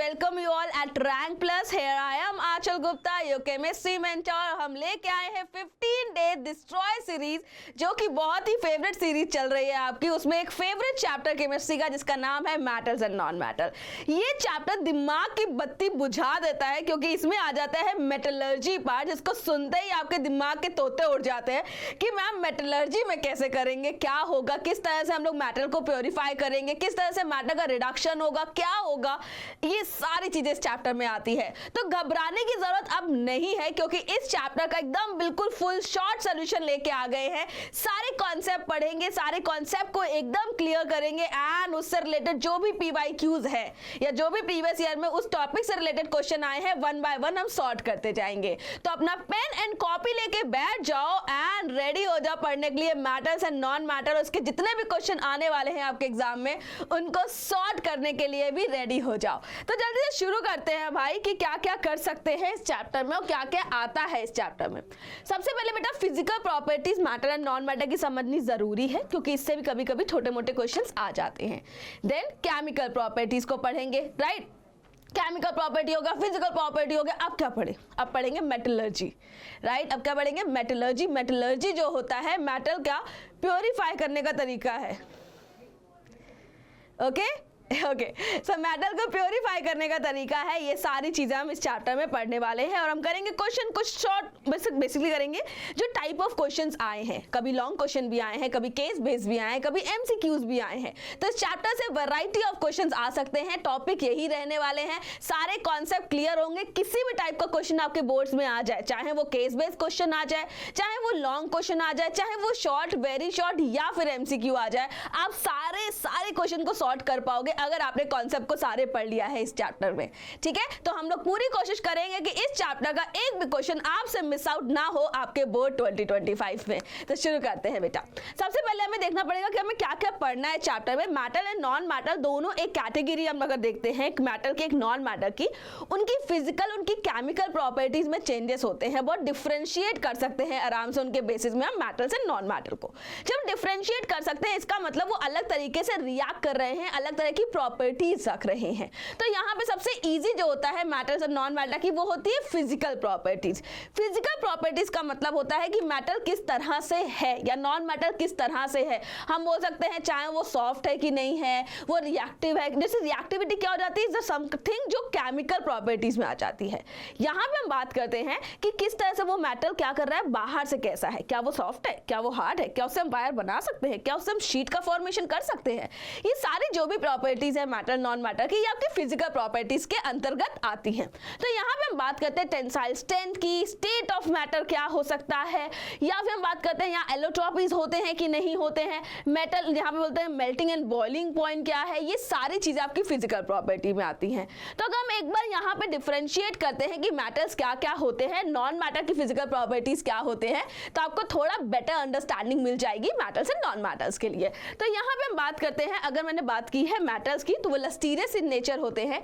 welcome you all at Rank Plus. Here I am Achal Gupta, your chemistry mentor. हम लेके आए हैं 15 Day Destroy series, जो कि बहुत ही फेवरेट सीरीज चल रही है आपकी। उसमें एक फेवरेट चैप्टर केमिस्ट्री का जिसका नाम है मैटर्स एंड नॉन मैटर। ये चैप्टर दिमाग की बत्ती बुझा देता है, क्योंकि इसमें आ जाता है मेटलर्जी पार्ट, जिसको सुनते ही आपके दिमाग के तोते उड़ जाते हैं कि मैम मेटलर्जी में कैसे करेंगे, क्या होगा, किस तरह से हम लोग मैटर को प्योरीफाई करेंगे, किस तरह से मैटर का रिडक्शन होगा, क्या होगा, ये सारी चीजें इस चैप्टर में आती है। तो घबराने की जरूरत अब नहीं है, क्योंकि इस चैप्टर का एकदम बिल्कुल फुल शॉर्ट सॉल्यूशन लेके आ गए हैं। सारे कॉन्सेप्ट पढ़ेंगे, सारे कॉन्सेप्ट को एकदम क्लियर करेंगे एंड उससे रिलेटेड जो भी PYQs है या जो भी प्रीवियस ईयर में उस टॉपिक से रिलेटेड क्वेश्चन आए हैं, वन बाय वन हम सॉर्ट करते जाएंगे। तो अपना पेन एंड कॉपी लेके बैठ जाओ एंड रेडी हो जाओ पढ़ने के लिए मैटर्स एंड नॉन मैटर। उसके जितने भी क्वेश्चन आने वाले हैं आपके एग्जाम में, उनको सॉर्ट करने के लिए भी रेडी हो जाओ। तो जल्दी से शुरू करते हैं भाई कि क्या क्या कर सकते हैं इस चैप्टर में और क्या क्या आता है इस चैप्टर में। सबसे पहले बेटा physical properties matter and non matter की समझनी जरूरी है, क्योंकि इससे भी कभी कभी छोटे मोटे क्वेश्चंस आ जाते हैं। देन केमिकल प्रॉपर्टीज को पढ़ेंगे, राइट। केमिकल प्रॉपर्टी होगा, फिजिकल प्रॉपर्टी होगा। अब क्या पढ़े? अब पढ़ेंगे मेटलर्जी, राइट। अब क्या पढ़ेंगे? मेटलर्जी। मेटलर्जी जो होता है मेटल क्या प्योरीफाई करने का तरीका है। ओके सो मेटल को प्योरीफाई करने का तरीका है। ये सारी चीजें हम इस चैप्टर में पढ़ने वाले हैं और हम करेंगे क्वेश्चन कुछ शॉर्ट बेसिकली करेंगे जो टाइप ऑफ क्वेश्चंस आए हैं। कभी लॉन्ग क्वेश्चन भी आए हैं, कभी केस बेस्ड भी आए हैं, कभी MCQs भी आए हैं। तो इस चैप्टर से वैरायटी ऑफ क्वेश्चंस आ सकते हैं। टॉपिक यही रहने वाले हैं, सारे कॉन्सेप्ट क्लियर होंगे। किसी भी टाइप का क्वेश्चन आपके बोर्ड्स में आ जाए, चाहे वो केस बेस्ड क्वेश्चन आ जाए, चाहे वो लॉन्ग क्वेश्चन आ जाए, चाहे वो शॉर्ट, वेरी शॉर्ट या फिर MCQ आ जाए, आप सारे क्वेश्चन को सॉर्ट कर पाओगे अगर आपने कॉन्सेप्ट को सारे पढ़ लिया है इस चैप्टर में। ठीक है, तो हम लोग पूरी कोशिश करेंगे कि इस चैप्टर का एक भी क्वेश्चन आपसे मिस आउट ना हो आपके बोर्ड 2025 में। तो शुरू करते हैं बेटा। सबसे पहले हमें देखना पड़ेगा कि हमें क्या क्या पढ़ना है चैप्टर में। मैटर एंड नॉन मैटर दोनों एक कैटेगरी हम अगर देखते हैं, एक मैटर की एक नॉन मैटर की, उनकी फिजिकल उनकी केमिकल प्रॉपर्टीज में चेंजेस होते हैं। बहुत डिफरेंशिएट कर सकते हैं आराम से उनके बेसिस में हम मैटर से नॉन मैटर को। जब डिफरेंशिएट कर सकते हैं, इसका मतलब वो अलग तरीके से रिएक्ट कर रहे हैं, अलग तरह की प्रॉपर्टीज रख रहे हैं। तो यहाँ पे सबसे इजी जो होता है मैटर्स और नॉन मैटर की, वो होती है फिजिकल प्रॉपर्टीज। फिजिकल प्रॉपर्टीज का मतलब होता है कि मैटर किस तरह से है या नॉन मैटर किस तरह से है। हम बोल सकते हैं चाहे वो सॉफ्ट है कि नहीं है, वो रिएक्टिव है। जैसे रिएक्टिविटी क्या हो जाती है, समथिंग जो केमिकल प्रॉपर्टीज में आ जाती है। यहाँ पे हम बात करते हैं कि किस तरह से वो मैटर क्या कर रहा है, बाहर से कैसा है, क्या वो सॉफ्ट है, क्या वो हार्ड है, क्या उससे हम वायर बना सकते हैं, क्या उससे हम शीट का फॉर्मेशन कर सकते हैं। ये सारी जो भी प्रॉपर्टीज है मैटर नॉन मैटर की, ये आपकी फिजिकल प्रॉपर्टीज के अंतर्गत आती हैं। तो यहाँ पे हम बात करते हैं टेंसाइल स्ट्रेंथ की, स्टेट ऑफ मैटर क्या हो सकता है, या फिर हम बात करते हैं यहाँ एलोट्रोपीज होते हैं कि नहीं होते हैं, मेटल यहाँ पे बोलते हैं मेल्टिंग एंड बॉइलिंग पॉइंट क्या है। ये सारी चीजें आपकी फिजिकल प्रॉपर्टी में आती हैं। तो अगर हम एक बार यहाँ पे डिफरेंशिएट करते हैं कि मैटर्स क्या क्या होते हैं, नॉन मैटर की फिजिकल प्रॉपर्टीज क्या होते हैं, तो आपको थोड़ा बेटर अंडरस्टैंडिंग मिल जाएगी मैटर्स एंड नॉन मैटर्स के लिए। तो यहाँ पे हम बात करते हैं, अगर मैंने बात की है मैटर्स की, तो वो लस्टीरियस इन नेचर होते हैं।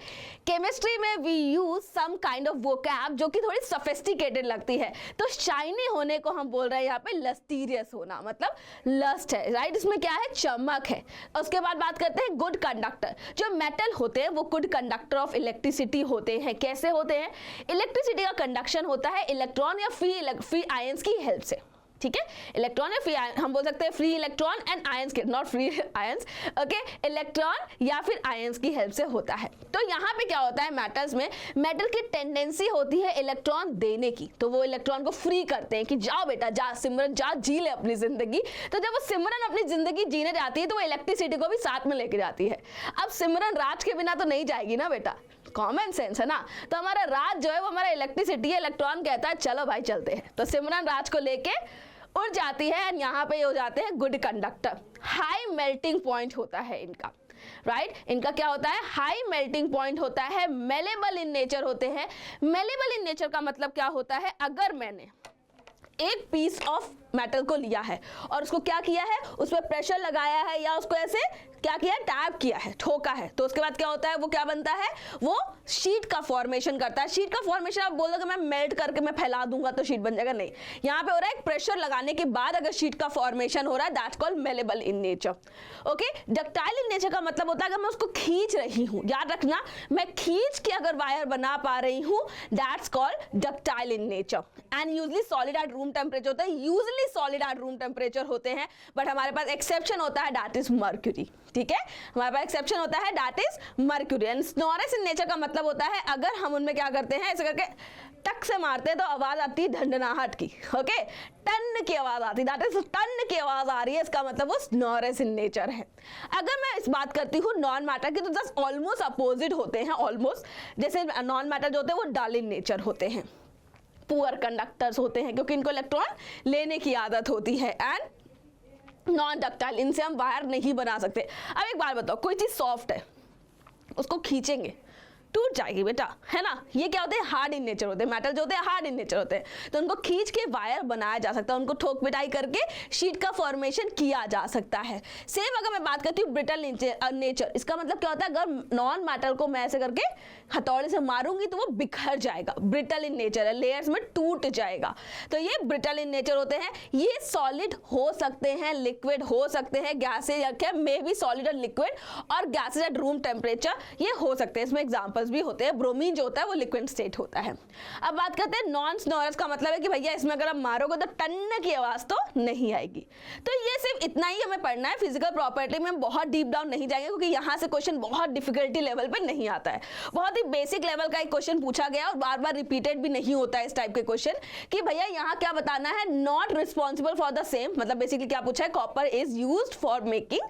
केमिस्ट्री में we use some kind of vocab जो कि थोड़ी सोफिस्टिकेटेड लगती है। तो शाइनी होने को हम बोल रहे हैं यहाँ पे लस्टीरियस होना, मतलब लस्ट है, राइट। इसमें क्या है, चमक है। उसके बाद बात करते हैं गुड कंडक्टर। जो मेटल होते हैं वो गुड कंडक्टर ऑफ इलेक्ट्रिसिटी होते हैं। कैसे होते हैं? इलेक्ट्रिसिटी का कंडक्शन होता है इलेक्ट्रॉन या फ्री आयंस की हेल्प से। ठीक है, इलेक्ट्रॉन या फ्री आयन, हम बोल सकते हैं फ्री इलेक्ट्रॉन एंड आयंस के, not free ions, okay, electron या फिर आयंस की हेल्प से होता है। तो यहाँ पे क्या होता है, मेटल्स में मेटल की टेंडेंसी होती है इलेक्ट्रॉन देने की। तो वो इलेक्ट्रॉन को फ्री करते हैं कि जाओ बेटा, जा सिमरन, जा जी ले अपनी जिंदगी। तो जब वो सिमरन अपनी जिंदगी जीने जाती है, तो वो इलेक्ट्रिसिटी को भी साथ में लेके जाती है। अब सिमरन राज के बिना तो नहीं जाएगी ना बेटा, कॉमन सेंस है ना। तो हमारा राज जो है वो हमारा इलेक्ट्रिसिटी है। इलेक्ट्रॉन कहता है चलो भाई चलते हैं, तो सिमरन राज को लेके उड़ जाती है एंड यहाँ पे हो जाते हैं good conductor. High melting point होता है इनका, राइट। इनका क्या होता है, हाई मेल्टिंग पॉइंट होता है। मेलेबल इन नेचर होते हैं। मेलेबल इन नेचर का मतलब क्या होता है, अगर मैंने एक पीस ऑफ मेटल को लिया है और उसको क्या किया है, उस पर प्रेशर लगाया है या उसको ऐसे क्या किया है, टैप किया है, ठोका है, तो उसके बाद क्या होता है, वो क्या बनता है, वो शीट का फॉर्मेशन करता है। शीट का फॉर्मेशन आप बोल दो कि मैं मेल्ट करके मैं फैला दूंगा तो शीट बन जाएगा, नहीं, यहाँ पे हो रहा है एक प्रेशर लगाने के बाद अगर शीट का फॉर्मेशन हो रहा है, that's called malleable in nature. Okay, ductile in nature का मतलब होता है अगर मैं उसको खींच रही हूँ, याद रखना, मैं खींच के अगर वायर बना पा रही हूँ, that's called ductile in nature. And usually solid at room temperature होता है, usually solid at room temperature होते हैं, बट हमारे पास एक्सेप्शन होता है, दैट इज मर्क्यूरी। ठीक है, हमारे पास एक्सेप्शन होता है, that is mercury. And snores in nature का मतलब होता है अगर हम उनमें क्या करते हैं, ऐसे करके टक से मारते हैं तो आवाज आती है धंडनाहट की। ओके, टन की आवाज आती है, दैट इज टन की आवाज आ रही है, इसका मतलब वो स्नोरेस इन नेचर है। अगर मैं इस बात करती हूँ नॉन मैटर की, तो जस्ट ऑलमोस्ट अपोजिट होते हैं, ऑलमोस्ट, जैसे नॉन मैटर जो होते हैं वो डल इन नेचर होते हैं, पुअर कंडक्टर्स होते हैं क्योंकि इनको इलेक्ट्रॉन लेने की आदत होती है, एंड नॉन डक्टाइल, इनसे हम वायर नहीं बना सकते। अब एक बात बताओ, कोई चीज सॉफ्ट है, उसको खींचेंगे टूट जाएगी बेटा, है ना, ये क्या होते हैं, हार्ड इन नेचर होते हैं, मेटल जो होते हैं हार्ड इन नेचर होते हैं, तो उनको खींच के वायर बनाया जा सकता है, उनको ठोक पिटाई करके शीट का फॉर्मेशन किया जा सकता है। सेम अगर मैं बात करती हूँ ब्रिटल नेचर, इसका मतलब क्या होता है, अगर नॉन मेटल को मैं ऐसे करके हथौड़े से मारूंगी तो वो बिखर जाएगा, ब्रिटल इन नेचर है, लेयर्स में टूट जाएगा, तो ये ब्रिटल इन नेचर होते हैं। ये सॉलिड हो सकते हैं, लिक्विड हो सकते हैं, गैसेज मे बी सॉलिड और लिक्विड, और गैसेज एट रूम टेम्परेचर ये हो सकते हैं, इसमें एग्जाम्पल भी होते हैं। ब्रोमीन जो होता है वो लिक्विड स्टेट होता है। अब बात करते हैं नॉन स्नोरस का मतलब है कि भैया इसमें अगर आप मारोगे तो टन की आवाज तो नहीं आएगी। तो ये सिर्फ इतना ही हमें पढ़ना है, फिजिकल प्रॉपर्टी में हम बहुत डीप डाउन नहीं जाएंगे क्योंकि यहाँ से क्वेश्चन बहुत डिफिकल्टी लेवल पे नहीं आता है, बहुत ही बेसिक लेवल का एक क्वेश्चन पूछा गया और बार बार रिपीटेड भी नहीं होता है इस टाइप के क्वेश्चन कि भैया यहाँ क्या बताना है, not responsible for the same, मतलब बेसिकली क्या पूछा है, copper is used for making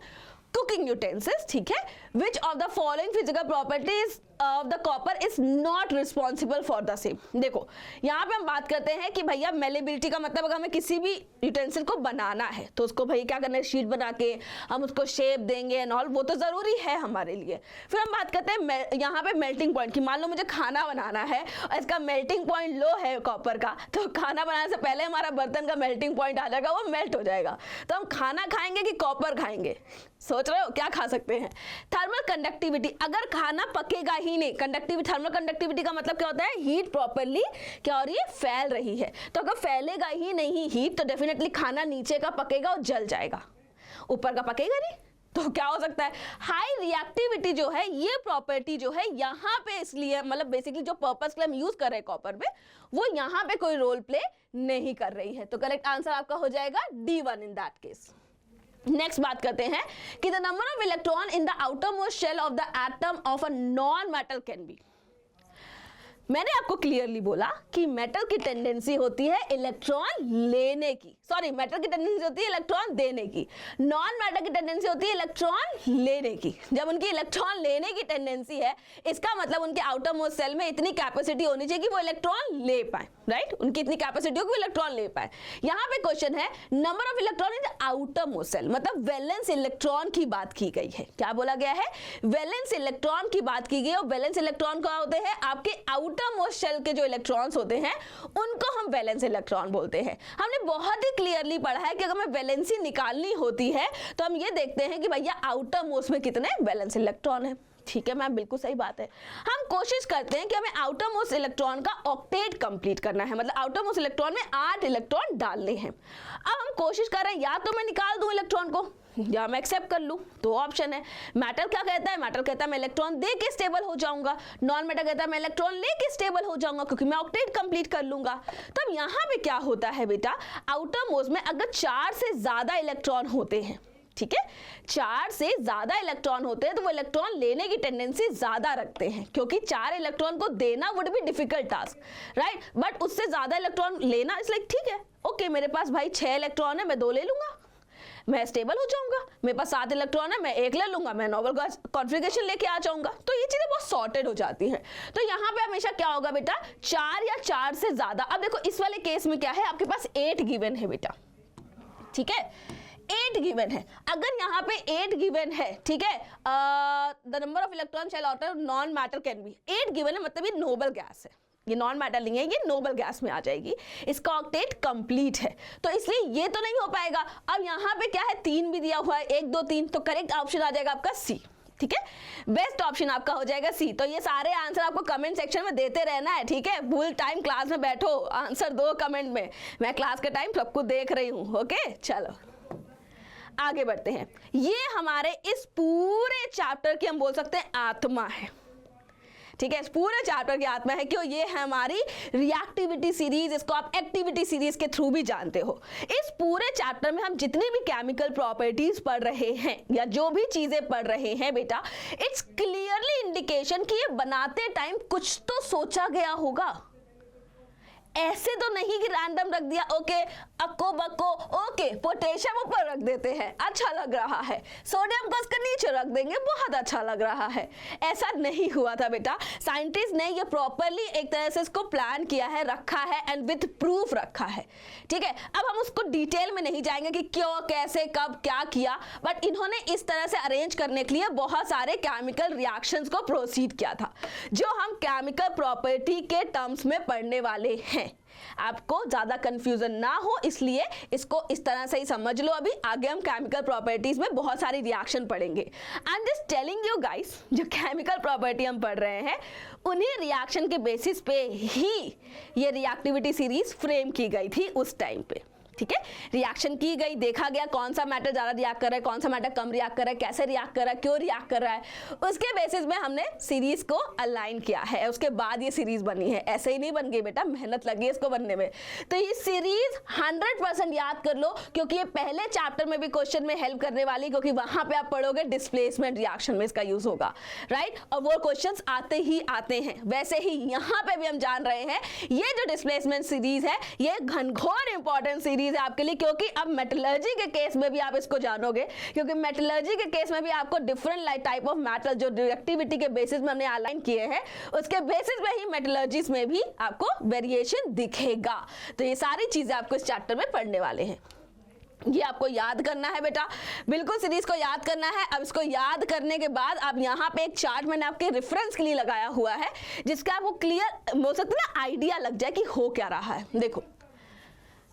cooking utensils, ठीक है, which of the following physical properties of the copper is not responsible for the same. देखो यहाँ पे हम बात करते हैं कि भैया मेलेबिलिटी का मतलब अगर हमें किसी भी यूटेंसिल को बनाना है तो उसको भैया क्या करना है, शीट बना के हम उसको शेप देंगे एंड ऑल, वो तो जरूरी है हमारे लिए। फिर हम बात करते हैं यहाँ पे मेल्टिंग पॉइंट की, मान लो मुझे खाना बनाना है और इसका मेल्टिंग पॉइंट लो है कॉपर का, तो खाना बनाने से पहले हमारा बर्तन का मेल्टिंग पॉइंट आ जाएगा, वो मेल्ट हो जाएगा, तो हम खाना खाएंगे कि कॉपर खाएंगे, सोच रहे हो क्या खा सकते हैं। थर्मल कंडक्टिविटी, अगर खाना पकेगा ही नहीं, कंडक्टिविटी, थर्मल कंडक्टिविटी का मतलब क्या होता है, हीट प्रॉपर्ली क्या हो रही है, फैल रही है, तो अगर फैलेगा ही नहीं हीट तो डेफिनेटली खाना नीचे का पकेगा और जल जाएगा, ऊपर का पकेगा नहीं, तो क्या हो सकता है, हाई रिएक्टिविटी जो है, ये प्रॉपर्टी जो है यहाँ पे इसलिए, मतलब बेसिकली जो पर्पस के लिए हम यूज कर रहे हैं कॉपर में, वो यहाँ पे कोई रोल प्ले नहीं कर रही है, तो करेक्ट आंसर आपका हो जाएगा D1 in that case. Next बात करते हैं कि the number of electron in the outer most shell of the atom of a non metal can be. मैंने आपको क्लियरली बोला कि मेटल की टेंडेंसी होती है इलेक्ट्रॉन लेने की, सॉरी मेटल की टेंडेंसी होती है इलेक्ट्रॉन देने की, नॉन मेटल की टेंडेंसी होती है इलेक्ट्रॉन लेने की। जब उनकी इलेक्ट्रॉन लेने की टेंडेंसी है, इसका मतलब उनके आउटर मोस्ट सेल में इतनी कैपेसिटी होनी चाहिए कि वो इलेक्ट्रॉन ले पाए, राइट, उनकी इतनी कैपेसिटी हो कि वो इलेक्ट्रॉन ले पाए। यहाँ पे क्वेश्चन है number of electron in the outer most shell, मतलब वैलेंस इलेक्ट्रॉन की बात की गई है, क्या बोला गया है, वैलेंस इलेक्ट्रॉन की बात की गई, और वैलेंस इलेक्ट्रॉन क्या होते हैं, आपके आउटर मोस्ट शेल के जो इलेक्ट्रॉन्स होते हैं उनको हम वैलेंस इलेक्ट्रॉन बोलते हैं। हमने बहुत ही क्लियरली पढ़ा है कि अगर हमें वैलेंसी निकालनी होती है तो हम ये देखते हैं कि भैया आउटर मोस्ट में कितने वैलेंस इलेक्ट्रॉन है, ठीक है मैम, बिल्कुल सही बात है। हम कोशिश करते हैं कि हमें आउटर मोस्ट इलेक्ट्रॉन का ऑक्टेट कंप्लीट करना है, मतलब आउटर मोस्ट इलेक्ट्रॉन में 8 इलेक्ट्रॉन डालने हैं। अब हम कोशिश कर रहे हैं या तो मैं निकाल दूं इलेक्ट्रॉन को या मैं एक्सेप्ट कर लूं, दो ऑप्शन है। मेटल क्या कहता है, मेटल कहता है मैं इलेक्ट्रॉन दे के स्टेबल हो जाऊंगा, नॉन मेटल कहता है मैं इलेक्ट्रॉन लेके स्टेबल हो जाऊंगा क्योंकि मैं ऑक्टेट कंप्लीट कर लूंगा। तब यहाँ पे क्या होता है बेटा, आउटर मोस्ट में अगर 4 से ज्यादा इलेक्ट्रॉन होते हैं, ठीक है, 4 से ज्यादा इलेक्ट्रॉन होते हैं तो वो इलेक्ट्रॉन लेने की टेंडेंसी ज्यादा रखते हैं क्योंकि 4 इलेक्ट्रॉन को देना would be difficult task, right, but उससे ज्यादा इलेक्ट्रॉन लेना इट्स लाइक ठीक है, ओके मेरे पास भाई 6 इलेक्ट्रॉन है, मैं 2 ले लूंगा, मैं स्टेबल हो जाऊंगा, मेरे पास 7 इलेक्ट्रॉन है, मैं 1 ले लूंगा, मैं नोबल कॉन्फ़िगरेशन लेके आ जाऊंगा, तो ये चीजें बहुत सॉर्टेड हो जाती हैं। तो यहाँ पे हमेशा क्या होगा बेटा, 4 या 4 से ज्यादा। अब देखो इस वाले केस में क्या है, आपके पास 8 गिवन है बेटा, ठीक है, 8 गिवन है। अगर यहाँ पे 8 गिवन है, ठीक है, the number of electron shell outer non metal can be, 8 given है मतलब ये नोबल गैस है, ये नॉन मेटल नहीं है, ये नोबल गैस में आ जाएगी, इसका ऑक्टेट कंप्लीट है, तो इसलिए ये तो नहीं हो पाएगा। अब यहाँ पे क्या है, 3 भी दिया हुआ है, 1 2 3, तो करेक्ट ऑप्शन आ जाएगा आपका सी। ठीक है, बेस्ट ऑप्शन आपका हो जाएगा सी। तो ये सारे आंसर आपको कमेंट सेक्शन में देते रहना है, ठीक है, फुल टाइम क्लास में बैठो, आंसर दो कमेंट में, मैं क्लास के टाइम सबको देख रही हूँ। ओके, चलो आगे बढ़ते हैं। ये हमारे इस पूरे चैप्टर की हम बोल सकते हैं आत्मा है, ठीक है, इस पूरे चैप्टर की आत्मा है, क्यों, ये है हमारी रिएक्टिविटी सीरीज, इसको आप एक्टिविटी सीरीज के थ्रू भी जानते हो। इस पूरे चैप्टर में हम जितनी भी केमिकल प्रॉपर्टीज पढ़ रहे हैं या जो भी चीजें पढ़ रहे हैं बेटा, इट्स क्लियरली इंडिकेशन कि ये बनाते टाइम कुछ तो सोचा गया होगा, ऐसे तो नहीं कि रैंडम रख दिया, ओके अक्को बक्को, ओके पोटेशियम ऊपर रख देते हैं अच्छा लग रहा है, सोडियम को उसके नीचे रख देंगे बहुत अच्छा लग रहा है, ऐसा नहीं हुआ था बेटा। साइंटिस्ट ने ये प्रॉपरली एक तरह से इसको प्लान किया है, रखा है एंड विथ प्रूफ रखा है, ठीक है। अब हम उसको डिटेल में नहीं जाएंगे कि क्यों कैसे कब क्या किया, बट इन्होंने इस तरह से अरेंज करने के लिए बहुत सारे केमिकल रिएक्शंस को प्रोसीड किया था, जो हम केमिकल प्रॉपर्टी के टर्म्स में पढ़ने वाले हैं। आपको ज्यादा कंफ्यूजन ना हो इसलिए इसको इस तरह से ही समझ लो। अभी आगे हम केमिकल प्रॉपर्टीज में बहुत सारी रिएक्शन पढ़ेंगे। I am just telling you guys, जो केमिकल प्रॉपर्टी हम पढ़ रहे हैं उन्हीं रिएक्शन के बेसिस पे ही ये रिएक्टिविटी सीरीज फ्रेम की गई थी उस टाइम पे, ठीक है। रिएक्शन की गई, देखा गया कौन सा मैटर ज्यादा रिएक्ट कर रहा है, कौन सा मैटर कम रिएक्ट कर रहा है, कैसे रिएक्ट कर रहा है, क्यों रिएक्ट कर रहा है, उसके बेसिस में हमने सीरीज को अलाइन किया है, उसके बाद ये सीरीज बनी है। ऐसे ही नहीं बन गई बेटा, मेहनत लगी है इसको बनने में। तो ये सीरीज 100% याद कर लो, क्योंकि ये पहले चैप्टर में भी क्वेश्चन में हेल्प करने वाली, क्योंकि वहां पे आप पढ़ोगे डिस्प्लेसमेंट रिएक्शन में इसका यूज होगा, राइट, और वो क्वेश्चन आते ही आते हैं। वैसे ही यहाँ पे भी हम जान रहे हैं ये जो डिस्प्लेसमेंट सीरीज है ये घनघोर इंपॉर्टेंट सीरीज है आपके लिए, क्योंकि अब मेटलर्जी के केस में भी आप इसको जानोगे, क्योंकि मेटलर्जी के केस में भी आपको डिफरेंट टाइप ऑफ मेटल जो रिएक्टिविटी के बेसिस में हमने अलाइन किए हैं उसके बेसिस में ही मेटलर्जीज में भी आपको वेरिएशन दिखेगा। तो ये सारी चीजें आपको इस चैप्टर में पढ़ने वाले हैं, ये आपको याद करना है बेटा, बिल्कुल सीरीज को याद करना है। अब इसको याद करने के बाद आप यहाँ पे एक चार्ट मैंने आपके रेफरेंस के लिए लगाया हुआ है, जिसका आपको क्लियर हो सकता है ना आइडिया लग जाए कि हो क्या रहा है। देखो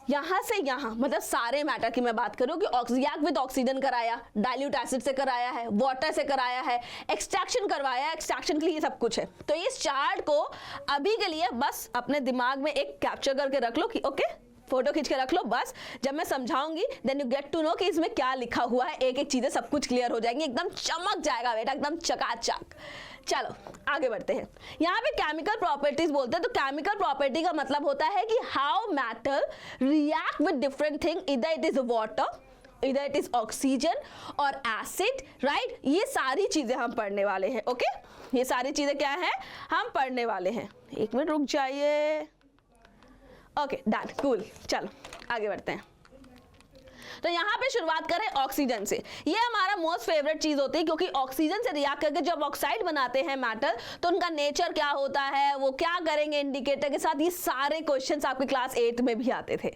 यहाँ से यहाँ मतलब सारे मैटर की मैं बात करूँ कि रिएक्ट विद ऑक्सीजन कराया, डाइल्यूट एसिड से कराया है, वाटर से कराया है, एक्सट्रैक्शन करवाया है, एक्सट्रैक्शन के लिए ये सब कुछ है। तो इस चार्ट को अभी के लिए बस अपने दिमाग में एक कैप्चर करके रख लो कि ओके, फोटो खींच के रख लो, बस जब मैं समझाऊंगी then you get to know कि इसमें क्या लिखा हुआ है, एक एक चीजें सब कुछ क्लियर हो जाएंगी, एकदम चमक जाएगा बेटा, एकदम चकाचक। चलो आगे बढ़ते हैं। यहाँ पे केमिकल प्रॉपर्टीज बोलते हैं, तो केमिकल प्रॉपर्टी का मतलब होता है कि how matter react with different thing, इधर इट इज वाटर, इधर इट इज ऑक्सीजन और एसिड, राइट। ये सारी चीजें हम पढ़ने वाले हैं, ओके ये सारी चीजें क्या है हम पढ़ने वाले हैं। एक मिनट रुक जाइए, ओके डन, कूल। चलो आगे बढ़ते हैं। तो यहाँ पे शुरुआत करें ऑक्सीजन से। ये हमारा मोस्ट फेवरेट चीज होती है, क्योंकि ऑक्सीजन से रिएक्ट करके जब ऑक्साइड बनाते हैं मेटल तो उनका नेचर क्या होता है, वो क्या करेंगे इंडिकेटर के साथ, ये सारे क्वेश्चंस आपके क्लास 8 में भी आते थे।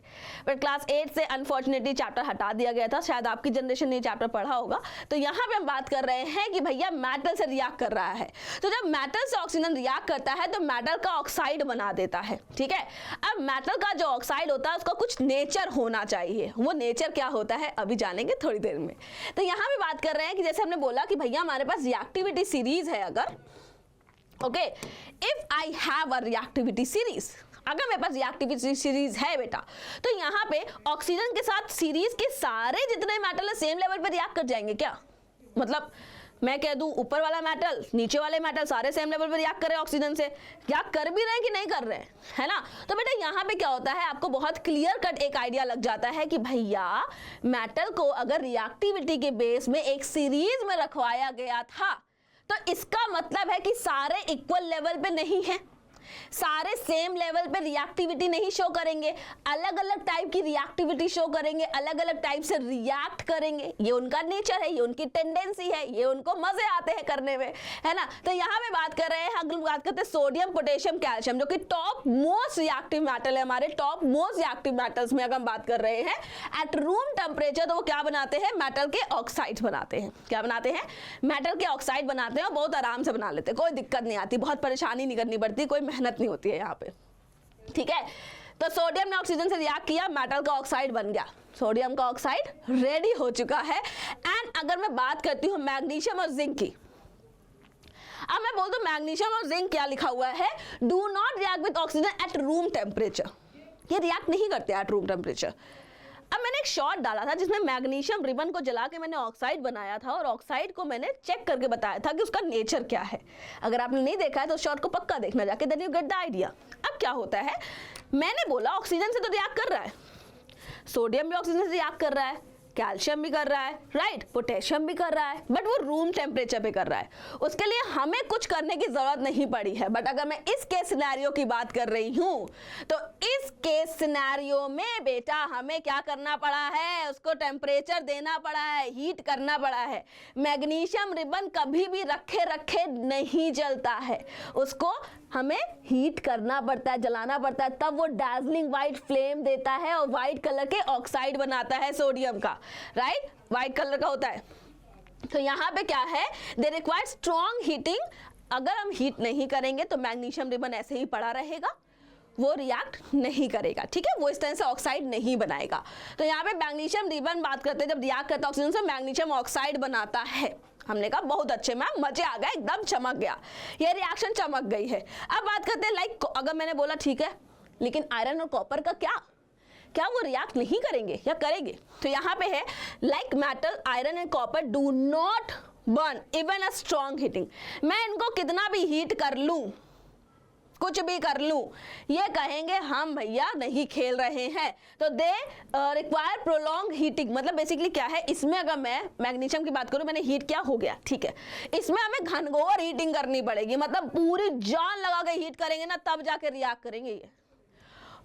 बट क्लास 8 से अनफॉर्चुनेटली चैप्टर हटा दिया गया था, शायद आपकी जनरेशन ने चैप्टर पढ़ा होगा। तो यहाँ पे हम बात कर रहे हैं कि भैया मेटल से रिएक्ट कर रहा है, तो जब मेटल से ऑक्सीजन रिएक्ट करता है तो मेटल का ऑक्साइड बना देता है, ठीक है। अब मेटल का जो ऑक्साइड होता है उसका कुछ नेचर होना चाहिए, वो नेचर क्या होता है अभी जानेंगे थोड़ी देर में। तो यहां भी बात कर रहे हैं कि जैसे हमने बोला कि भैया हमारे पास रिएक्टिविटी सीरीज है, अगर okay if I have a reactivity series, अगर मेरे पास रिएक्टिविटी सीरीज है बेटा, तो यहाँ पे ऑक्सीजन के साथ सीरीज के सारे जितने मेटल है सेम लेवल पे रिएक्ट कर जाएंगे क्या? मतलब मैं कह दूं ऊपर वाला मेटल नीचे वाले मेटल सारे सेम लेवल पर रिएक्ट कर रहे हैं ऑक्सीजन से, क्या कर भी रहे हैं कि नहीं कर रहे हैं, है ना। तो बेटा यहाँ पे क्या होता है, आपको बहुत क्लियर कट एक आइडिया लग जाता है कि भैया मेटल को अगर रिएक्टिविटी के बेस में एक सीरीज में रखवाया गया था तो इसका मतलब है कि सारे इक्वल लेवल पे नहीं है, सारे सेम लेवल पे रिएक्टिविटी नहीं शो करेंगे, अलग अलग टाइप की रिएक्टिविटी शो करेंगे, अलग अलग टाइप से रिएक्ट करेंगे। ये उनका नेचर है, ये उनकी टेंडेंसी है, ये उनको मजे आते हैं करने में, है ना। तो यहाँ पे बात कर रहे हैं, अगर बात करते हैं सोडियम पोटेशियम कैल्शियम, जो कि टॉप मोस्ट रिएक्टिव मेटल है, हमारे टॉप मोस्ट रिएक्टिव मेटल्स में अगर हम बात कर रहे हैं एट रूम टेम्परेचर, तो वो क्या बनाते हैं, मेटल के ऑक्साइड बनाते हैं। क्या बनाते हैं, मेटल के ऑक्साइड बनाते हैं, और बहुत आराम से बना लेते हैं, कोई दिक्कत नहीं आती, बहुत परेशानी नहीं करनी पड़ती, कोई मेहनत नहीं होती है यहाँ पे, ठीक है। तो सोडियम ने ऑक्सीजन से रिएक्ट किया, मेटल का ऑक्साइड बन गया, सोडियम का ऑक्साइड रेडी हो चुका है। एंड अगर मैं बात करती हूँ मैग्नीशियम और जिंक की, अब मैं बोल दूं मैग्नीशियम और जिंक क्या लिखा हुआ है, do not react with oxygen at room temperature, ये रिएक्ट नहीं करते एट रूम टेम्परेचर। अब मैंने एक शॉट डाला था जिसमें मैग्नीशियम रिबन को जला के मैंने ऑक्साइड बनाया था और ऑक्साइड को मैंने चेक करके बताया था कि उसका नेचर क्या है। अगर आपने नहीं देखा है तो शॉट को पक्का देखना जाके, then you get the idea. अब क्या होता है, मैंने बोला ऑक्सीजन से तो रिएक्ट कर रहा है, सोडियम भी ऑक्सीजन से रिएक्ट कर रहा है, कैल्शियम भी कर रहा है, राइट, पोटेशियम भी कर रहा है, बट वो रूम टेम्परेचर पे कर रहा है, उसके लिए हमें कुछ करने की जरूरत नहीं पड़ी है। बट अगर मैं इस केस सिनेरियो की बात कर रही हूं तो इस केस सिनेरियो में बेटा हमें क्या करना पड़ा है, उसको टेम्परेचर देना पड़ा है, हीट करना पड़ा है। मैग्नीशियम रिबन कभी भी रखे रखे नहीं जलता है, उसको हमें हीट करना पड़ता है, जलाना पड़ता है, तब वो डार्जलिंग व्हाइट फ्लेम देता है और व्हाइट कलर के ऑक्साइड बनाता है सोडियम का, राइट, व्हाइट कलर का होता है। तो यहाँ पे क्या है, दे रिक्वायर स्ट्रॉन्ग हीटिंग। अगर हम हीट नहीं करेंगे तो मैग्नीशियम रिबन ऐसे ही पड़ा रहेगा, वो रिएक्ट नहीं करेगा, ठीक है, वो इस तरह से ऑक्साइड नहीं बनाएगा। तो यहाँ पे मैग्नीशियम रिबन बात करते हैं, जब रिएक्ट करता है ऑक्सीजन से मैग्नीशियम ऑक्साइड बनाता है। हमने कहा बहुत अच्छे मैम, मजे आ गए, एकदम चमक गया, ये रिएक्शन चमक गई है। अब बात करते हैं लाइक, अगर मैंने बोला ठीक है लेकिन आयरन और कॉपर का क्या वो रिएक्ट नहीं करेंगे या करेंगे? तो यहाँ पे है like metal, iron and copper do not burn even a strong heating. मैं इनको कितना भी हीट कर लूं, कुछ भी कर लूं, ये कहेंगे हम भैया नहीं खेल रहे हैं। तो दे रिक्वायर प्रोलॉन्ग हीटिंग, मतलब बेसिकली क्या है, इसमें अगर मैं मैग्नीशियम की बात करूं, मैंने हीट किया, हो गया, ठीक है, इसमें हमें घनघोर हीटिंग करनी पड़ेगी, मतलब पूरी जान लगा के हीट करेंगे ना तब जाके रिएक्ट करेंगे, ये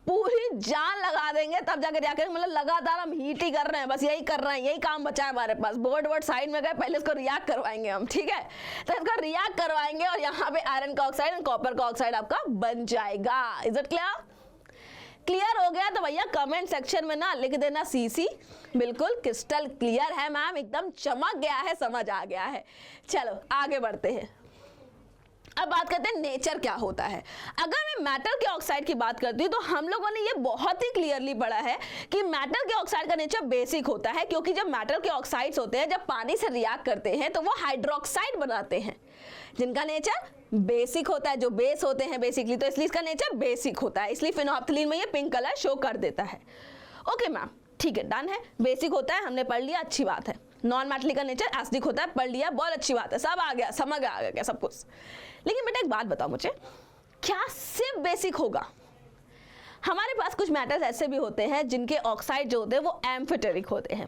पूरी जान लगा देंगे तब जाके रिएक्ट करेंगे, मतलब लगातार हम हीट ही कर रहे हैं, बस यही कर रहे हैं, यही काम बचा है हमारे पास। बोर्ड साइड में गए, पहले इसको रिएक्ट करवाएंगे हम, ठीक है, तो इसको रिएक्ट करवाएंगे और यहाँ पे आयरन का ऑक्साइड और कॉपर का ऑक्साइड आपका बन जाएगा। Is it clear? क्लियर हो गया तो भैया कमेंट सेक्शन में ना लिख देना सीसी, बिल्कुल क्रिस्टल क्लियर है मैम, एकदम चमक गया है, समझ आ गया है। चलो आगे बढ़ते हैं। अब बात करते हैं नेचर क्या होता है। अगर मैं मेटल के ऑक्साइड की बात करती हूँ तो हम लोगों ने ये बहुत ही क्लियरली पढ़ा है कि मेटल के ऑक्साइड का नेचर बेसिक होता है, क्योंकि जब मेटल के ऑक्साइड्स होते हैं, जब पानी से रिएक्ट करते हैं तो वो हाइड्रोक्साइड बनाते हैं, जिनका नेचर बेसिक होता है, जो बेस होते हैं बेसिकली, तो इसलिए इसका नेचर बेसिक होता है, इसलिए फिनोल्फ्थलीन में ये पिंक कलर शो कर देता है। ओके मैम, ठीक है, डन है, बेसिक होता है, हमने पढ़ लिया, अच्छी बात है। नॉन मेटलिक का नेचर एसिडिक होता है, पढ़ लिया, बहुत अच्छी बात है, सब आ गया, समझ आ गया सब कुछ। लेकिन बेटा एक बात बताओ मुझे, क्या सिर्फ बेसिक होगा? हमारे पास कुछ मेटल्स ऐसे भी होते हैं जिनके ऑक्साइड जो होते हैं वो एम्फिटेरिक होते हैं।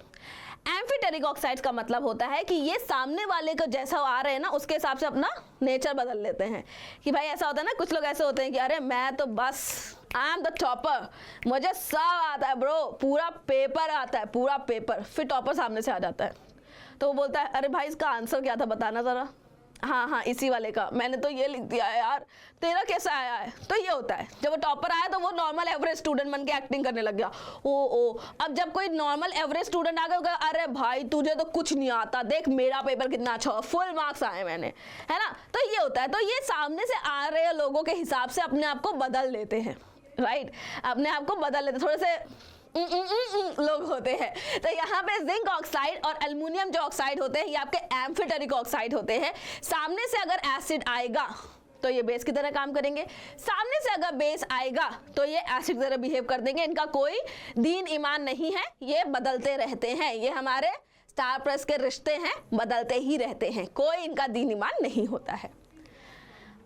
एम्फिटेरिक ऑक्साइड का मतलब होता है कि ये सामने वाले को जैसा आ रहे हैं ना उसके हिसाब से अपना नेचर बदल लेते हैं। कि भाई ऐसा होता है ना, कुछ लोग ऐसे होते हैं कि अरे मैं तो बस आई एम द टॉपर, मुझे सब आता है ब्रो, पूरा पेपर आता है, पूरा पेपर। फिर टॉपर सामने से आ जाता है तो वो बोलता है अरे भाई इसका आंसर क्या था बताना ज़रा। हाँ इसी वाले का, मैंने तो ये लिख दिया है यार, तेरा कैसा आया है? तो ये होता है, जब वो टॉपर आया तो वो नॉर्मल एवरेज स्टूडेंट बन के एक्टिंग करने लग गया। ओ अब जब कोई नॉर्मल एवरेज स्टूडेंट आ गया, अरे भाई तुझे तो कुछ नहीं आता, देख मेरा पेपर कितना अच्छा हुआ, फुल मार्क्स आए मैंने, है ना। तो ये होता है, तो ये सामने से आ रहे लोगों के हिसाब से अपने आप को बदल लेते हैं, राइट, अपने आप को बदल लेते, थोड़े से लोग होते हैं। तो यहाँ पे जिंक ऑक्साइड और एल्युमिनियम जो ऑक्साइड होते हैं ये आपके एम्फिटेरिक ऑक्साइड होते हैं। सामने से अगर एसिड आएगा तो ये बेस की तरह काम करेंगे, सामने से अगर बेस आएगा तो ये एसिड की तरह बिहेव कर देंगे। इनका कोई दीन ईमान नहीं है, ये बदलते रहते हैं, ये हमारे स्टार प्लस के रिश्ते हैं, बदलते ही रहते हैं, कोई इनका दीन ईमान नहीं होता है।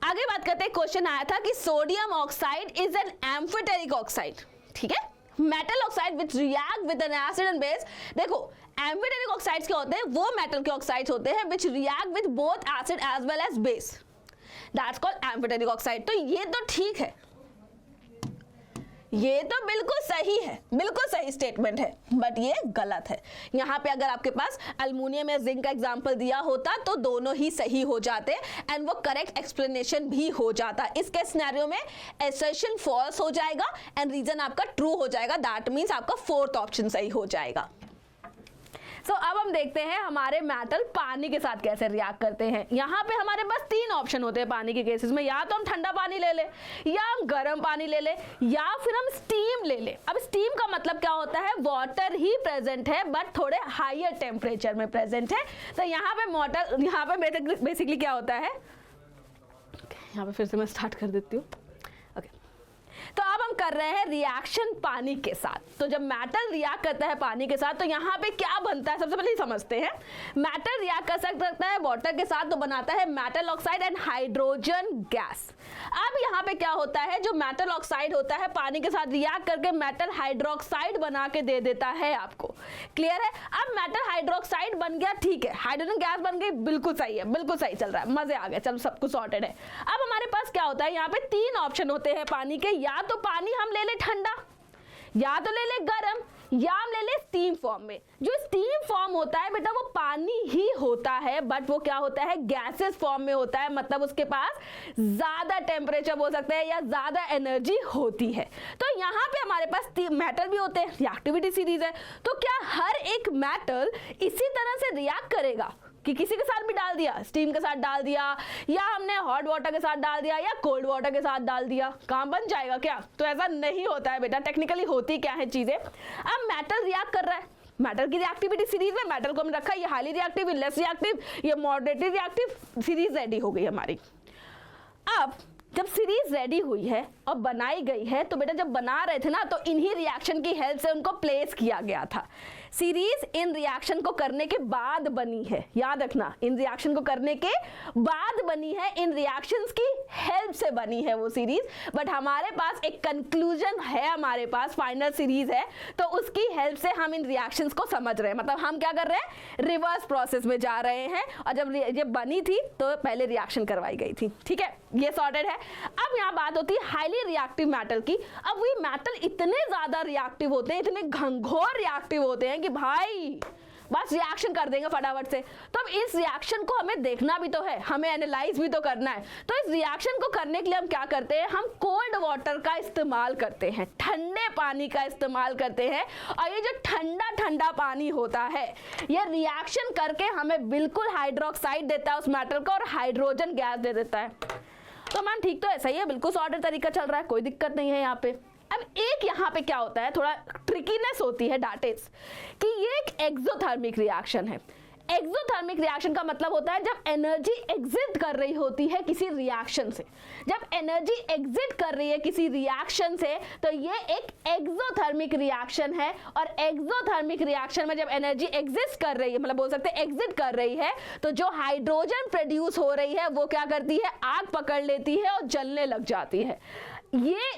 आगे बात करते हैं, क्वेश्चन आया था कि sodium oxide is an amphoteric oxide, ठीक है, metal oxide which react with an acid and base. देखो एम्फिटेरिक ऑक्साइड्स क्या होते हैं, वो मेटल के ऑक्साइड्स होते हैं which react with both acid as well as base, that's called amphoteric oxide. तो ये तो ठीक है, ये तो बिल्कुल सही है, बिल्कुल सही स्टेटमेंट है, बट ये गलत है। यहाँ पे अगर आपके पास एल्युमिनियम या जिंक का एग्जांपल दिया होता तो दोनों ही सही हो जाते एंड वो करेक्ट एक्सप्लेनेशन भी हो जाता। इसके सिनेरियो में असर्शन फॉल्स हो जाएगा एंड रीजन आपका ट्रू हो जाएगा, दैट मीन्स आपका फोर्थ ऑप्शन सही हो जाएगा। सो अब हम देखते हैं हमारे मेटल पानी के साथ कैसे रिएक्ट करते हैं। यहाँ पे हमारे पास 3 ऑप्शन होते हैं पानी के केसेस में, या तो हम ठंडा पानी ले ले, या हम गर्म पानी ले ले, या फिर हम स्टीम ले ले। अब स्टीम का मतलब क्या होता है, वाटर ही प्रेजेंट है बट थोड़े हायर टेम्परेचर में प्रेजेंट है। तो यहाँ पे बेसिकली क्या होता है, यहाँ पे फिर से मैं स्टार्ट कर देती हूँ। तो अब हम कर रहे हैं रिएक्शन पानी के साथ। तो जब मेटल रिएक्ट करता है पानी के साथ तो यहाँ पे क्या बनता है, सबसे पहले समझते हैं। मेटल रिएक्ट कर सकता है वाटर के साथ तो बनाता है metal oxide and hydrogen gas. अब यहाँ पे क्या होता है, जो मेटल ऑक्साइड होता है पानी के साथ रिएक्ट करके मेटल हाइड्रोक्साइड बना के दे देता है आपको। क्लियर है। अब मेटल हाइड्रोक्साइड बन गया, ठीक है, हाइड्रोजन गैस बन गई, बिल्कुल सही है, बिल्कुल सही चल रहा है, मजे आ गए, चल सब कुछ सॉर्टेड है। अब हमारे पास क्या होता है, यहाँ पे 3 ऑप्शन होते हैं पानी के, या तो पानी हम ले ले ठंडा, या तो ले ले गरम, या हम ले ले स्टीम फॉर्म में। जो स्टीम फॉर्म होता है बेटा वो पानी ही होता है बट वो क्या होता है, गैसेस फॉर्म में होता है, मतलब उसके पास ज्यादा टेम्परेचर बोल सकते हैं या ज्यादा एनर्जी होती है। तो यहाँ पे हमारे पास मेटल भी होते हैं, रिएक्टिविटी सीरीज है। तो क्या हर एक मेटल इसी तरह से रिएक्ट करेगा कि किसी के साथ भी डाल दिया, स्टीम के साथ डाल दिया, या हमने हॉट वाटर के साथ डाल दिया, या कोल्ड वाटर के साथ डाल दिया, काम बन जाएगा क्या? तो ऐसा नहीं होता है बेटा। टेक्निकली होती क्या है चीजें। अब मेटल रिएक्ट कर रहा है, मेटल की रिएक्टिविटी सीरीज में मेटल को हमने रखा, ये हाईली रिएक्टिव, लेस रिएक्टिव, ये मॉडरेटली रिएक्टिव, सीरीज रेडी हो गई हमारी। अब जब सीरीज रेडी हुई है और बनाई गई है तो बेटा जब बना रहे थे ना तो इन्हीं रिएक्शन की हेल्प से उनको प्लेस किया गया था। सीरीज इन रिएक्शन को करने के बाद बनी है, याद रखना, इन रिएक्शन को करने के बाद बनी है, इन रिएक्शंस की हेल्प से बनी है वो सीरीज। बट हमारे पास एक कंक्लूजन है, हमारे पास फाइनल सीरीज है, तो उसकी हेल्प से हम इन रिएक्शंस को समझ रहे हैं। मतलब हम क्या कर रहे हैं, रिवर्स प्रोसेस में जा रहे हैं। और जब ये बनी थी तो पहले रिएक्शन करवाई गई थी, ठीक है, ये सॉर्टेड है। अब यहाँ बात होती है हाईली रिएक्टिव मेटल की। अब वो मेटल इतने ज्यादा रिएक्टिव होते हैं, इतने घंघोर रिएक्टिव होते हैं कि भाई बस रिएक्शन कर देंगे फटाफट से। तो अब इस रिएक्शन को हमें देखना भी तो है, हमें एनालाइज भी तो करना है। तो इस रिएक्शन को करने के लिए हम क्या करते हैं, हम कोल्ड वाटर का इस्तेमाल करते हैं, ठंडे पानी का इस्तेमाल करते हैं। और ये जो ठंडा ठंडा पानी होता है ये रिएक्शन करके हमें बिल्कुल हाइड्रोक्साइड देता है उस मेटल को और हाइड्रोजन गैस दे देता है। तो मैम ठीक तो ऐसा ही है, बिल्कुल सॉर्टेड तरीका चल रहा है, कोई दिक्कत नहीं है यहाँ पे। अब एक यहाँ पे क्या होता है, थोड़ा ट्रिकीनेस होती है डाटेस कि ये एक एक्सोथर्मिक रिएक्शन है। एक्सोथर्मिक रिएक्शन का मतलब होता है जब एनर्जी एग्जिट कर रही होती है किसी रिएक्शन से। जब एनर्जी एग्जिट कर रही है किसी रिएक्शन से तो ये एक एक्सोथर्मिक रिएक्शन है। और एक्सोथर्मिक रिएक्शन में जब एनर्जी एग्जिस्ट कर रही है, मतलब बोल सकते हैं एग्जिट कर रही है, तो जो हाइड्रोजन प्रोड्यूस हो रही है वो क्या करती है, आग पकड़ लेती है और जलने लग जाती है। ये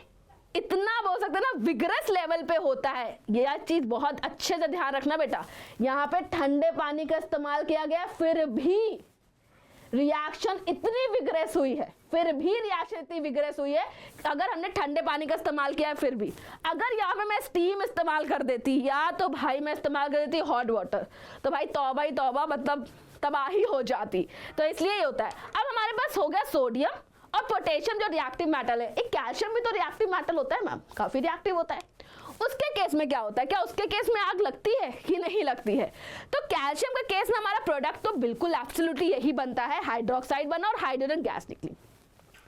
इतना बोल सकते हैं ना विगरस लेवल पे होता है। ये चीज बहुत अच्छे से ध्यान रखना बेटा। यहाँ पे ठंडे पानी का इस्तेमाल किया गया, फिर भी रिएक्शन इतनी विगरस हुई है, फिर भी रिएक्शन इतनी विगरस हुई है। अगर हमने ठंडे पानी का इस्तेमाल किया है फिर भी, अगर यहाँ पे मैं स्टीम इस्तेमाल कर देती या तो भाई मैं इस्तेमाल कर देती हॉट वाटर, तो भाई तौबा ही तौबा, मतलब तबाही हो जाती। तो इसलिए ये होता है। अब हमारे पास हो गया सोडियम और पोटेशियम जो रिएक्टिव मेटल है। एक कैल्शियम भी तो रिएक्टिव मेटल होता है मैम, काफी रिएक्टिव होता है। उसके केस में क्या होता है, क्या उसके केस में आग लगती है कि नहीं लगती है? तो कैल्शियम के केस में हमारा प्रोडक्ट तो बिल्कुल एब्सोल्युटली यही बनता है, हाइड्रोक्साइड बना और हाइड्रोजन गैस निकली,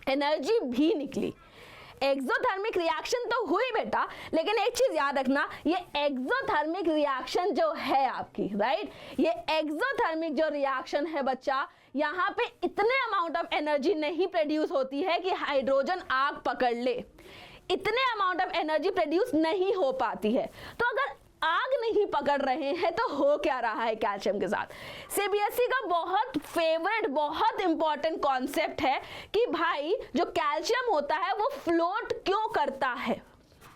एनर्जी भी निकली। एक्सोथर्मिक रिएक्शन तो हुई बेटा, लेकिन एक चीज याद रखना, ये एक्सोथर्मिक रिएक्शन जो है आपकी, राइट, ये एक्सोथर्मिक जो रिएक्शन है बच्चा, यहाँ पे इतने अमाउंट ऑफ एनर्जी नहीं प्रोड्यूस होती है कि हाइड्रोजन आग पकड़ ले, इतने अमाउंट ऑफ एनर्जी प्रोड्यूस नहीं हो पाती है। तो अगर आग नहीं पकड़ रहे हैं तो हो क्या रहा है कैल्शियम के साथ? सीबीएसई का बहुत फेवरेट, बहुत इंपॉर्टेंट कॉन्सेप्ट है कि भाई जो कैल्शियम होता है वो फ्लोट क्यों करता है,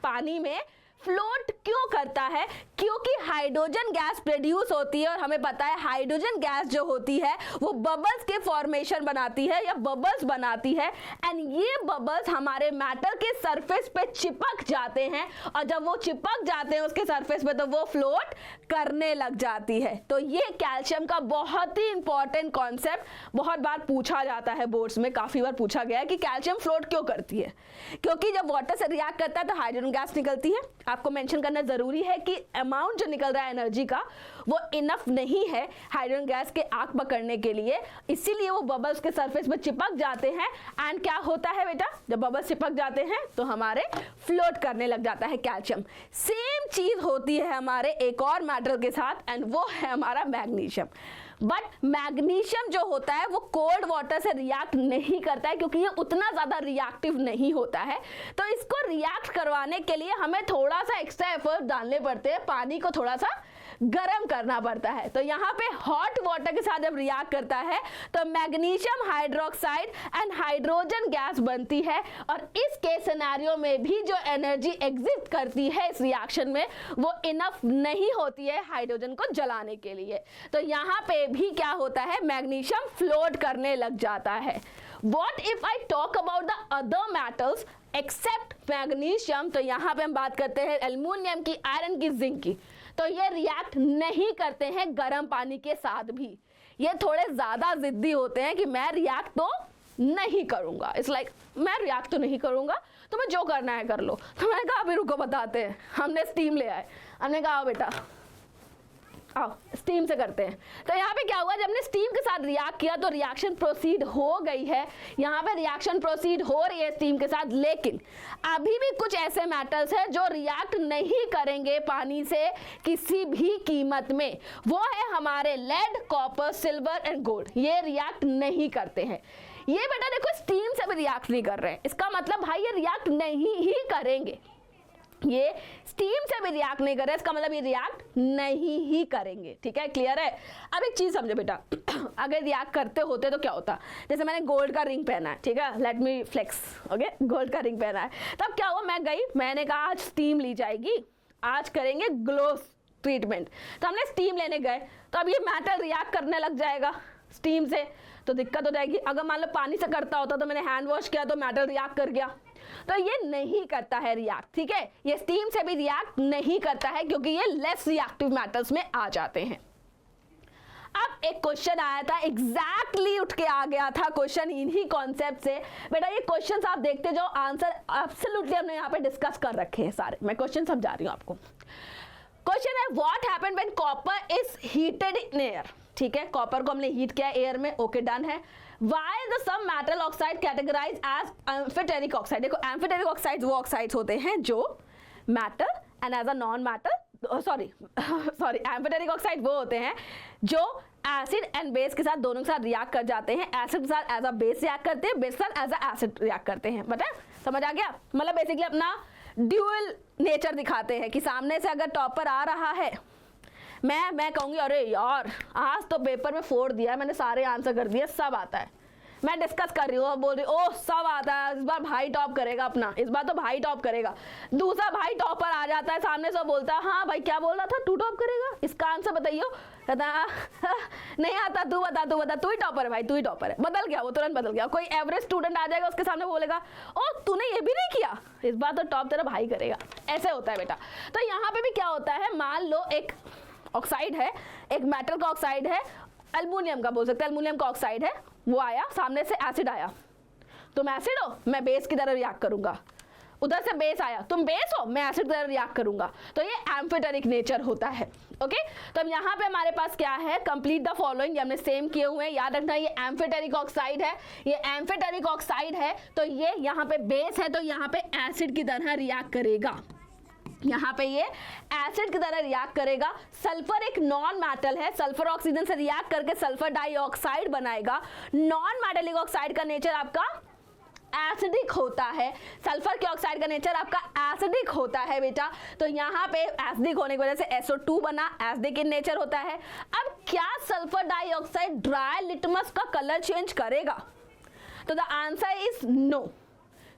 पानी में फ्लोट क्यों करता है? क्योंकि हाइड्रोजन गैस प्रोड्यूस होती है और हमें पता है हाइड्रोजन गैस जो होती है वो बबल्स के फॉर्मेशन बनाती है या बबल्स बनाती है। एंड ये बबल्स हमारे मेटल के सरफेस पे चिपक जाते हैं और जब वो चिपक जाते हैं उसके सरफेस पे तो वो फ्लोट करने लग जाती है। तो ये कैल्शियम का बहुत ही इंपॉर्टेंट कॉन्सेप्ट, बहुत बार पूछा जाता है बोर्ड्स में, काफी बार पूछा गया है कि कैल्शियम फ्लोट क्यों करती है? क्योंकि जब वाटर से रिएक्ट करता है तो हाइड्रोजन गैस निकलती है। आपको मेंशन करना जरूरी है कि अमाउंट जो निकल रहा है एनर्जी का वो इनफ नहीं है हाइड्रोजन गैस के आग पकड़ने के लिए, इसीलिए वो बबल्स के सरफेस पे चिपक जाते हैं। एंड क्या होता है बेटा, जब बबल्स चिपक जाते हैं तो हमारे फ्लोट करने लग जाता है कैल्शियम। सेम चीज होती है हमारे एक और मेटल के साथ एंड वो है हमारा मैग्नीशियम। बट मैग्नीशियम जो होता है वो कोल्ड वाटर से रिएक्ट नहीं करता है क्योंकि ये उतना ज़्यादा रिएक्टिव नहीं होता है। तो इसको रिएक्ट करवाने के लिए हमें थोड़ा सा एक्स्ट्रा एफर्ट डालने पड़ते हैं, पानी को थोड़ा सा गर्म करना पड़ता है। तो यहाँ पे हॉट वाटर के साथ जब रिएक्ट करता है तो magnesium hydroxide and hydrogen gas बनती है और इस केस सिनेरियो में भी जो एनर्जी एग्जिस्ट करती है इस रिएक्शन में वो इनफ नहीं होती है हाइड्रोजन को जलाने के लिए। तो यहाँ पे भी क्या होता है, मैग्नीशियम फ्लोट करने लग जाता है। What if I talk about the other metals except magnesium, तो यहाँ पे हम बात करते हैं एल्युमिनियम की, आयरन की, जिंक की। तो ये रिएक्ट नहीं करते हैं गर्म पानी के साथ भी, ये थोड़े ज़्यादा जिद्दी होते हैं कि मैं रिएक्ट तो नहीं करूँगा। इट्स लाइक मैं रिएक्ट तो नहीं करूँगा, तुम्हें जो करना है कर लो। तो मैंने कहा अभी रुको बताते हैं। हमने स्टीम ले आए, हमने कहा आओ बेटा आओ स्टीम से करते हैं। तो यहाँ पे क्या हुआ, जब हमने स्टीम के साथ रिएक्ट किया तो रिएक्शन प्रोसीड हो गई है, यहाँ पे रिएक्शन प्रोसीड हो रही है स्टीम के साथ। लेकिन अभी भी कुछ ऐसे मेटल्स हैं जो रिएक्ट नहीं करेंगे पानी से किसी भी कीमत में, वो है हमारे lead, copper, silver and gold. ये रिएक्ट नहीं करते हैं। ये बेटा देखो स्टीम से भी रिएक्ट नहीं कर रहे हैं, इसका मतलब भाई ये रिएक्ट नहीं ही करेंगे। ये स्टीम से भी रिएक्ट नहीं कर रहे, इसका मतलब ये रिएक्ट नहीं ही करेंगे। ठीक है, क्लियर है। अब एक चीज समझो बेटा, अगर रिएक्ट करते होते तो क्या होता, जैसे मैंने गोल्ड का रिंग पहना है, ठीक है, let me flex, okay, gold का रिंग पहना है। तब क्या हुआ, मैं गई, मैंने कहा आज स्टीम ली जाएगी, आज करेंगे ग्लो ट्रीटमेंट। तो हमने स्टीम लेने गए, तो अब ये मेटल रिएक्ट करने लग जाएगा स्टीम से, तो दिक्कत हो जाएगी। अगर मान लो पानी से करता होता तो मैंने हैंड वॉश किया तो मेटल रिएक्ट कर गया, तो ये नहीं करता है रिएक्ट। ठीक है, ये स्टीम से भी रिएक्ट नहीं करता है क्योंकि ये लेस रिएक्टिव मेटल्स में आ जाते हैं। अब एक क्वेश्चन आया था, एग्जैक्टली उठ के आ गया था क्वेश्चन इन्हीं कॉन्सेप्ट से। बेटा ये क्वेश्चंस आप देखते जाओ, आंसर एब्सोल्युटली हमने यहाँ पे डिस्कस कर रखे हैं सारे। मैं क्वेश्चन समझा रही हूँ आपको। क्वेश्चन है what happened when copper is heated in air. ठीक है, कॉपर को हमने हीट किया एयर में, ओके डन है। Why the some metal oxide categorized as amphiteric oxide? देखो amphiteric oxides वो oxides होते हैं जो metal and as a non metal sorry amphiteric oxide वो होते हैं जो एसिड एंड बेस के साथ दोनों के साथ रिएक्ट कर जाते हैं। एसिड के साथ एज अ बेस रिएक्ट करते हैं, बेस के साथ एज अ एसिड रिएक्ट करते हैं। बता समझ आ गया, मतलब बेसिकली अपना ड्यूअल नेचर दिखाते हैं कि सामने से अगर टॉपर आ रहा है, मैं कहूँगी अरे यार आज तो पेपर में फोड़ दिया है, मैंने सारे आंसर कर दिए, सब आता है। मैं डिस्कस कर रही हूँ, बोल रही ओह सब आता है, इस बार भाई टॉप करेगा अपना, इस बार तो भाई टॉप करेगा। दूसरा भाई टॉपर आ जाता है सामने से, बोलता है हाँ भाई क्या बोल रहा था, तू टॉप करेगा, इसका आंसर बताइयो। कहता नहीं आता, तू बता, तू ही टॉपर है भाई, तू ही टॉपर है। बदल गया, वो तुरंत बदल गया। कोई एवरेज स्टूडेंट आ जाएगा उसके सामने बोलेगा ओ तूने ये भी नहीं किया, इस बार तो टॉप तेरा भाई करेगा। ऐसे होता है बेटा। तो यहाँ पे भी क्या होता है, मान लो एक ऑक्साइड है, एक मेटल का ऑक्साइड है, एल्युमिनियम का बोल सकते हैं, एल्युमिनियम का ऑक्साइड है, वो आया, सामने से एसिड आया, तुम एसिड हो मैं बेस की तरह रिएक्ट करूंगा। उधर से बेस आया, तुम बेस हो मैं एसिड की तरह रिएक्ट करूंगा। तो ये एम्फिटेरिक नेचर होता है। ओके, तो अब यहाँ पे हमारे पास क्या है, कंप्लीट द फॉलोइंग, हमने सेम किए हुए हैं, याद रखना ये एम्फिटेरिक ऑक्साइड है, ये एम्फिटेरिक ऑक्साइड है, तो ये यहाँ पे बेस है, तो यहाँ पे एसिड की तरह रिएक्ट करेगा, यहाँ पे ये एसिड की तरह रिएक्ट करेगा। सल्फर एक नॉन मेटल है, सल्फर ऑक्सीजन से रिएक्ट करके सल्फर डाइऑक्साइड बनाएगा। नॉन मेटेलिक ऑक्साइड का नेचर आपका एसिडिक होता है, सल्फर के ऑक्साइड का नेचर आपका एसिडिक होता है बेटा। तो यहाँ पे एसिडिक होने की वजह से SO2 बना, एसिडिक इन नेचर होता है। अब क्या सल्फर डाइऑक्साइड ड्राई लिटमस का कलर चेंज करेगा? तो द आंसर इज नो।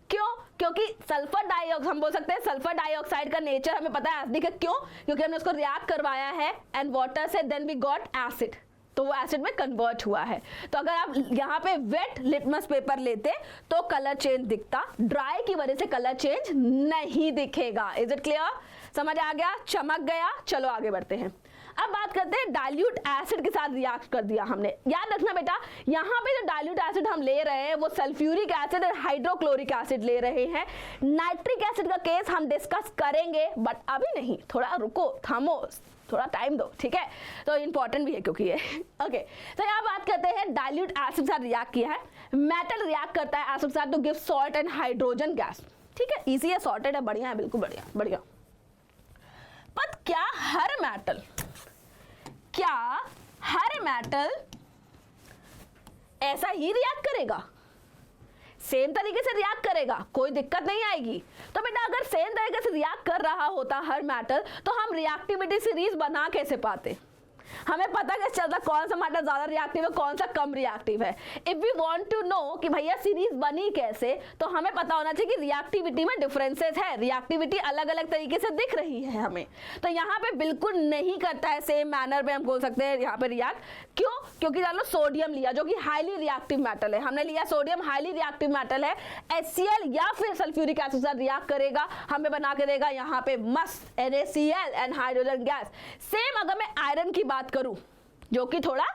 क्यों? क्योंकि सल्फर डाइऑक्साइड, हम बोल सकते हैं सल्फर डाइऑक्साइड का नेचर हमें पता है एसिडिक है। क्यों? क्योंकि हमने उसको रिएक्ट करवाया है एंड वाटर से, देन वी गॉट एसिड, तो वो एसिड में कन्वर्ट हुआ है। तो अगर आप यहाँ पे वेट लिटमस पेपर लेते तो कलर चेंज दिखता, ड्राई की वजह से कलर चेंज नहीं दिखेगा। Is it clear? समझ आ गया? चमक गया? चलो आगे बढ़ते हैं। अब बात करते हैं डाइल्यूट एसिड के साथ रिएक्ट कर दिया हमने। याद रखना बेटा, यहाँ पे जो डाइल्यूट एसिड हम ले रहे हैं वो सल्फ्यूरिक एसिड और हाइड्रोक्लोरिक एसिड ले रहे हैं। नाइट्रिक एसिड का केस हम डिस्कस करेंगे, बट अभी नहीं, थोड़ा रुको, थामो, थोड़ा टाइम दो, ठीक है। तो इंपॉर्टेंट भी है क्योंकि ये ओके। तो यहाँ बात करते हैं डाइल्यूट एसिड के साथ रिएक्ट किया है, मेटल रिएक्ट करता है एसिड के साथ to give salt and hydrogen gas. ठीक है, इजी है, सॉर्टेड है, बढ़िया है, बिल्कुल बढ़िया बढ़िया। पर क्या हर मेटल ऐसा ही रिएक्ट करेगा? सेम तरीके से रिएक्ट करेगा, कोई दिक्कत नहीं आएगी। तो बेटा अगर सेम तरीके से रिएक्ट कर रहा होता हर मेटल, तो हम रिएक्टिविटी सीरीज बना कैसे पाते? हमें पता कैसे चलता कौन सा मेटल ज्यादा रिएक्टिव है, कौन सा कम रिएक्टिव है? If we want to know कि भैया सीरीज बनी कैसे, तो हमें पता होना चाहिए कि रिएक्टिविटी में डिफरेंसेस है, रिएक्टिविटी अलग अलग तरीके से दिख रही है हमें। तो यहाँ पे बिल्कुल नहीं करता है सेम मैनर में, हम बोल सकते हैं यहाँ पे रिएक्ट। क्यों? क्योंकि चलो सोडियम लिया जो कि हाईली रिएक्टिव मेटल है, हमने लिया सोडियम, हाईली रिएक्टिव मेटल है, HCl या फिर सल्फ्यूरिक एसिड के साथ रिएक्ट करेगा, हमें बना के देगा यहाँ पे मस्त NaCl and hydrogen gas. Same अगर मैं आयरन की बात करूं जो कि थोड़ा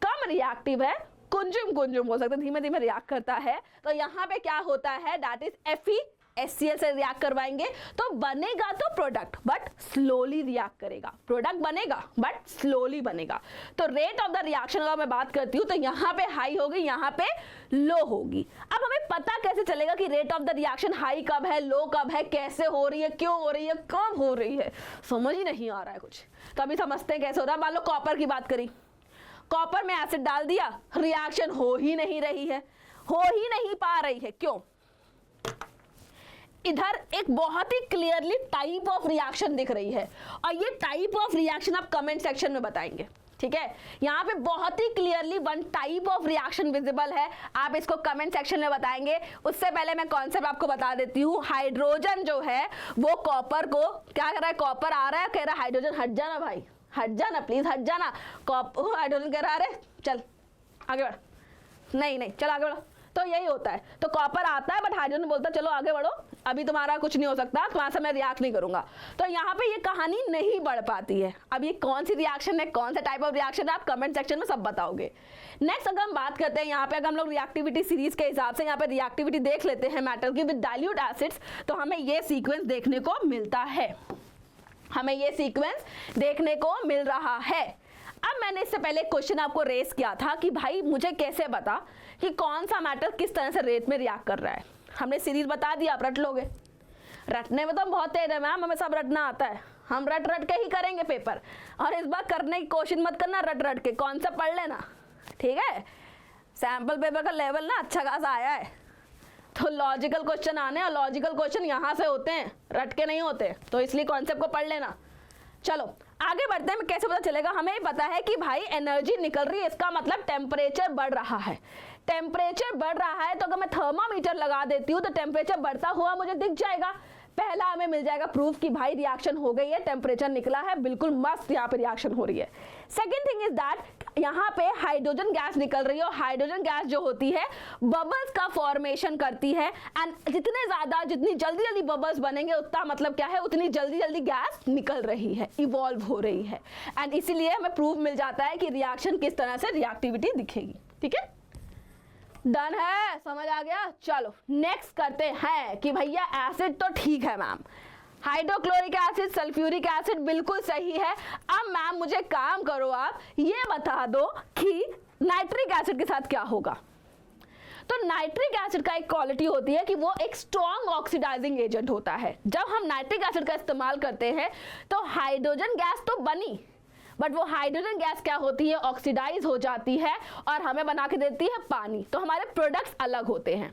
कम रिएक्टिव है, कुंजुम बोल सकते हैं, धीमे धीमे रिएक्ट करता है, तो यहाँ पे क्या होता है, दैट इज FeHCl से रिएक्ट करवाएंगे तो बनेगा तो प्रोडक्ट, बट स्लोली रिएक्ट करेगा। प्रोडक्ट बनेगा बट स्लोली बनेगा। तो रेट ऑफ द रिएक्शन अगर मैं बात करती हूँ तो यहाँ पे हाई होगी, यहाँ पे लो होगी। अब हमें पता कैसे चलेगा कि rate of the reaction high कब है, लो कब है, कैसे हो रही है, क्यों हो रही है, कब हो रही है? समझ ही नहीं आ रहा है कुछ। तो अभी समझते हैं कैसे हो रहा है। मान लो कॉपर की बात करी, कॉपर में एसिड डाल दिया, रिएक्शन हो ही नहीं रही है, हो ही नहीं पा रही है। क्यों? इधर एक बहुत ही क्लियरली टाइप ऑफ रिएक्शन दिख रही है, और ये टाइप ऑफ रिएक्शन आप कमेंट सेक्शन में बताएंगे, ठीक है। यहाँ पे बहुत ही clearly one type of reaction visible है, आप इसको कमेंट सेक्शन में बताएंगे। उससे पहले मैं कॉन्सेप्ट आपको बता देती हूँ। हाइड्रोजन जो है वो कॉपर को क्या कर रहा है, कॉपर आ रहा है, कह रहा है हाइड्रोजन हट जाना भाई, हट जाना प्लीज, हट जाना। हाइड्रोजन कह रहा है अरे चल आगे बढ़, नहीं चल आगे बढ़ो। तो यही होता है, तो कॉपर आता है बट हाइड्रोजन बोलता है चलो आगे बढ़ो, अभी तुम्हारा कुछ नहीं हो सकता, तुम्हारे से मैं रिएक्ट नहीं करूंगा। तो यहाँ पे ये कहानी नहीं बढ़ पाती है। अब ये कौन सी रिएक्शन है, कौन सा टाइप ऑफ रिएक्शन है, आप कमेंट सेक्शन में सब बताओगे। नेक्स्ट अगर हम बात करते हैं यहाँ पे, अगर हम लोग रिएक्टिविटी सीरीज के हिसाब से यहाँ पे रिएक्टिविटी देख लेते हैं मेटल की विद डाइल्यूट एसिड्स, तो हमें ये सीक्वेंस देखने को मिलता है, हमें ये सीक्वेंस देखने को मिल रहा है। अब मैंने इससे पहले क्वेश्चन आपको रेस किया था कि भाई मुझे कैसे बता कि कौन सा मेटल किस तरह से रेट में रिएक्ट कर रहा है। हमने सीरीज बता दिया, आप रट लोगे। रटने में तो हम बहुत तेज है मैम, हमें सब रटना आता है, हम रट के ही करेंगे पेपर। और इस बार करने की कोशिश मत करना रट के, कॉन्सेप्ट पढ़ लेना, ठीक है। सैम्पल पेपर का लेवल ना अच्छा खासा आया है, तो लॉजिकल क्वेश्चन आने, और लॉजिकल क्वेश्चन यहाँ से होते हैं, रट के नहीं होते, तो इसलिए कॉन्सेप्ट को पढ़ लेना। चलो आगे बढ़ते हैं। कैसे पता चलेगा? हमें पता है कि भाई एनर्जी निकल रही है, इसका मतलब टेम्परेचर बढ़ रहा है। टेम्परेचर बढ़ रहा है तो अगर मैं थर्मामीटर लगा देती हूँ तो टेम्परेचर बढ़ता हुआ मुझे दिख जाएगा। पहला हमें मिल जाएगा प्रूफ कि भाई रिएक्शन हो गई है, टेम्परेचर निकला है, बिल्कुल मस्त यहाँ पे रिएक्शन हो रही है। सेकेंड थिंग इज दैट यहाँ पे हाइड्रोजन गैस निकल रही है, और हाइड्रोजन गैस जो होती है बबल्स का फॉर्मेशन करती है, एंड जितनी जल्दी बबल्स बनेंगे उतना मतलब क्या है, उतनी जल्दी गैस निकल रही है, इवॉल्व हो रही है, एंड इसीलिए हमें प्रूफ मिल जाता है कि रिएक्शन किस तरह से रिएक्टिविटी दिखेगी। ठीक है, डन है, समझ आ गया। चलो नेक्स्ट करते हैं कि भैया एसिड तो ठीक है ma'am, hydrochloric acid, sulphuric acid बिल्कुल सही है। अब मैम मुझे काम करो, आप ये बता दो कि नाइट्रिक एसिड के साथ क्या होगा। तो नाइट्रिक एसिड का एक क्वालिटी होती है कि वो एक स्ट्रॉन्ग ऑक्सीडाइजिंग एजेंट होता है। जब हम नाइट्रिक एसिड का इस्तेमाल करते हैं तो हाइड्रोजन गैस तो बनी, बट वो हाइड्रोजन गैस क्या होती है, ऑक्सीडाइज हो जाती है और हमें बना के देती है पानी। तो हमारे प्रोडक्ट्स अलग होते हैं,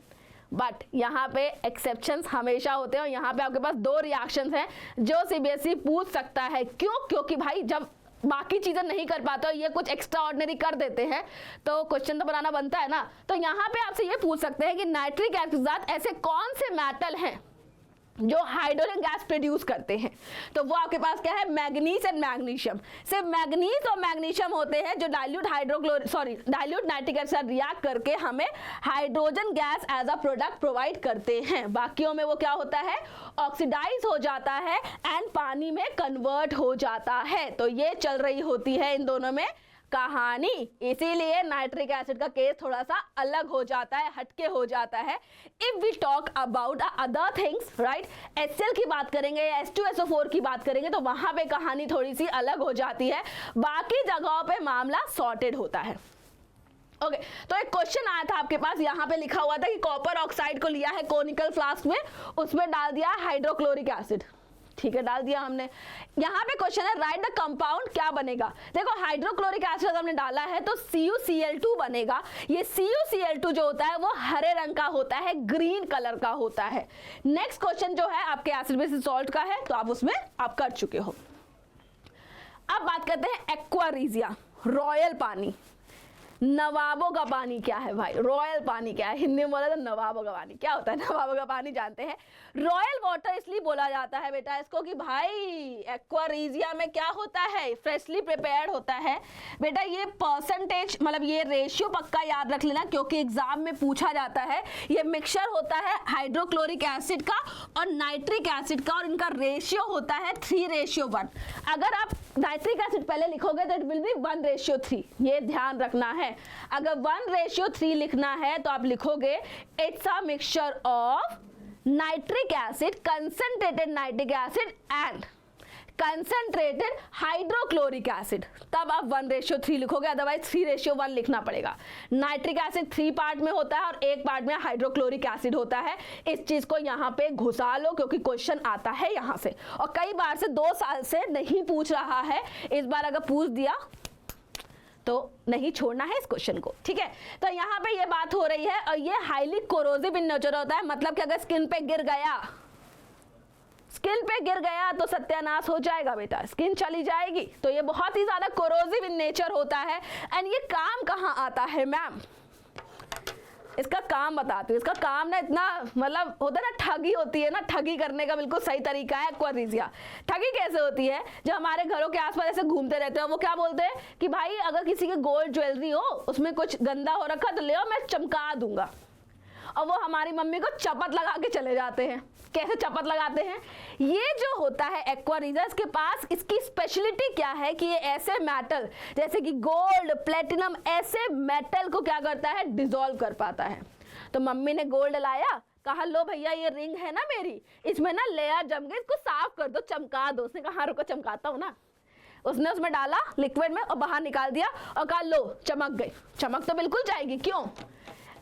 बट यहाँ पे एक्सेप्शंस हमेशा होते हैं। और यहाँ पे आपके पास दो रिएक्शंस हैं जो सीबीएसई पूछ सकता है। क्यों? क्योंकि भाई जब बाकी चीजें नहीं कर पाते और ये कुछ एक्स्ट्रा ऑर्डिनरी कर देते हैं तो क्वेश्चन तो बनाना बनता है ना। तो यहाँ पे आपसे ये पूछ सकते हैं कि नाइट्रिक एसिड के साथ ऐसे कौन से मेटल हैं जो हाइड्रोजन गैस प्रोड्यूस करते हैं। तो वो आपके पास क्या है, मैग्नीज एंड मैग्नीशियम। सिर्फ मैग्नीज और मैग्नीशियम होते हैं जो डाइल्यूट नाइट्रिक एसिड से रिएक्ट करके हमें hydrogen gas as a product provide करते हैं। बाकियों में वो क्या होता है, ऑक्सीडाइज हो जाता है एंड पानी में कन्वर्ट हो जाता है। तो ये चल रही होती है इन दोनों में कहानी, इसीलिए नाइट्रिक एसिड का केस थोड़ा सा अलग हो जाता है, हटके हो जाता है। If we talk about other things, right, HCl की बात करेंगे या H2SO4 की बात करेंगे तो वहां पे कहानी थोड़ी सी अलग हो जाती है, बाकी जगहों पे मामला सॉर्टेड होता है। ओके, तो एक क्वेश्चन आया था आपके पास, यहाँ पे लिखा हुआ था कि कॉपर ऑक्साइड को लिया है कोनिकल फ्लास्क में, उसमें डाल दिया हाइड्रोक्लोरिक एसिड। ठीक है, डाल दिया हमने। यहाँ पे क्वेश्चन है राइट द कंपाउंड, क्या बनेगा। देखो हाइड्रोक्लोरिक एसिड हमने डाला है तो CuCl2 बनेगा। ये CuCl2 जो होता है वो हरे रंग का होता है, ग्रीन कलर का होता है। नेक्स्ट क्वेश्चन जो है आपके एसिड बेसिस सॉल्ट का है, तो आप उसमें आप कर चुके हो। अब बात करते हैं एक्वारीजिया, रॉयल पानी। नवाबों का पानी क्या है भाई, रॉयल पानी क्या है, हिंदी में बोला तो नवाबों का पानी क्या होता है। नवाबों का पानी जानते हैं, रॉयल वाटर इसलिए बोला जाता है बेटा इसको कि भाई एक्वारीजिया में क्या होता है, फ्रेशली प्रिपेयर्ड होता है। बेटा ये परसेंटेज मतलब ये रेशियो पक्का याद रख लेना, क्योंकि एग्जाम में पूछा जाता है। ये मिक्सचर होता है हाइड्रोक्लोरिक एसिड का और नाइट्रिक एसिड का, और इनका रेशियो होता है 3:1। अगर आप नाइट्रिक एसिड पहले लिखोगे तो इट विल बी 1:3, ये ध्यान रखना है। अगर 1:3 लिखना है तो आप लिखोगे it's a mixture of nitric acid, concentrated nitric acid and concentrated hydrochloric acid, तब आप 1:3 लिखोगे, अदरवाइज 3:1 लिखना पड़ेगा। नाइट्रिक एसिड 3 पार्ट में होता है और 1 पार्ट में हाइड्रोक्लोरिक एसिड होता है। इस चीज को यहाँ पे घुसा लो क्योंकि क्वेश्चन आता है यहाँ से, और कई बार से 2 साल से नहीं पूछ रहा है, इस बार अगर पूछ दिया तो नहीं छोड़ना है इस क्वेश्चन को। ठीक है, तो यहाँ पे ये बात हो रही है, और ये हाईली कोरोसिव इन नेचर होता है, मतलब कि अगर स्किन पे गिर गया तो सत्यानाश हो जाएगा बेटा, स्किन चली जाएगी। तो ये बहुत ही ज्यादा कोरोसिव इन नेचर होता है। एंड ये काम कहाँ आता है मैम, इसका काम बताती हूँ। इसका काम ना इतना मतलब होता है ना, ठगी होती है ना, ठगी करने का बिल्कुल सही तरीका है एक्वारीजिया। ठगी कैसे होती है, जो हमारे घरों के आसपास ऐसे घूमते रहते हैं, वो क्या बोलते हैं कि भाई अगर किसी के गोल्ड ज्वेलरी हो उसमें कुछ गंदा हो रखा तो ले आओ, मैं चमका दूंगा। और वो हमारी मम्मी को चपत लगा के चले जाते हैं। कैसे चपत लगाते हैं, ये जो होता है एक्वारीजिया, इसके पास इसकी स्पेशलिटी क्या है कि ये ऐसे मेटल जैसे कि गोल्ड, प्लेटिनम, ऐसे मेटल को क्या करता है, डिसॉल्व कर पाता है। तो मम्मी ने गोल्ड लाया, कहा लो भैया ये रिंग है ना मेरी, इसमें ना लेयर जम गई, इसको साफ कर दो, चमका दो। उसने कहा रुको चमकाता हूँ ना। उसने उसमें डाला लिक्विड में और बाहर निकाल दिया और कहा लो चमक गई। चमक तो बिल्कुल जाएगी, क्यों,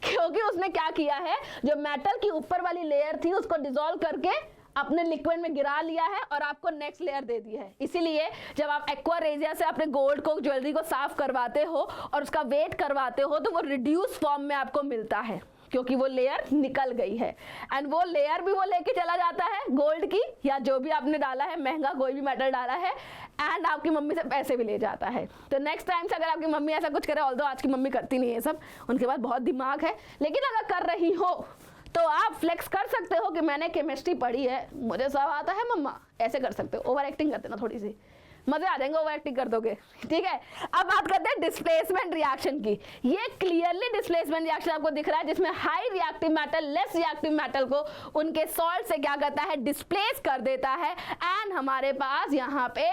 क्योंकि उसने क्या किया है, जो मेटल की ऊपर वाली लेयर थी उसको डिसॉल्व करके अपने लिक्विड में गिरा लिया है और आपको नेक्स्ट लेयर दे दी है। इसीलिए जब आप एक्वारीजिया से अपने गोल्ड को, ज्वेलरी को साफ करवाते हो और उसका वेट करवाते हो तो वो रिड्यूस फॉर्म में आपको मिलता है, क्योंकि वो लेयर निकल गई है। एंड वो लेयर भी वो लेके चला जाता है गोल्ड की, या जो भी आपने डाला है, महंगा कोई भी मेटल डाला है, एंड आपकी मम्मी से पैसे भी ले जाता है। तो नेक्स्ट टाइम से अगर आपकी मम्मी ऐसा कुछ करे, ऑल्दो आज की मम्मी करती नहीं है सब, उनके पास बहुत दिमाग है, लेकिन अगर कर रही हो तो आप फ्लेक्स कर सकते हो कि मैंने केमिस्ट्री पढ़ी है, मुझे सब आता है मम्मा, ऐसे कर सकते हो। ओवर एक्टिंग करते ना, थोड़ी सी मजे आ जाएंगे ओवर एक्टिंग कर दोगे। ठीक है, अब बात करते हैं डिस्प्लेसमेंट रिएक्शन की। ये क्लियरली डिस्प्लेसमेंट रिएक्शन आपको दिख रहा है, जिसमें high reactive metal less reactive metal को उनके सॉल्ट से क्या करता है, डिस्प्लेस कर देता है, एंड हमारे पास यहाँ पे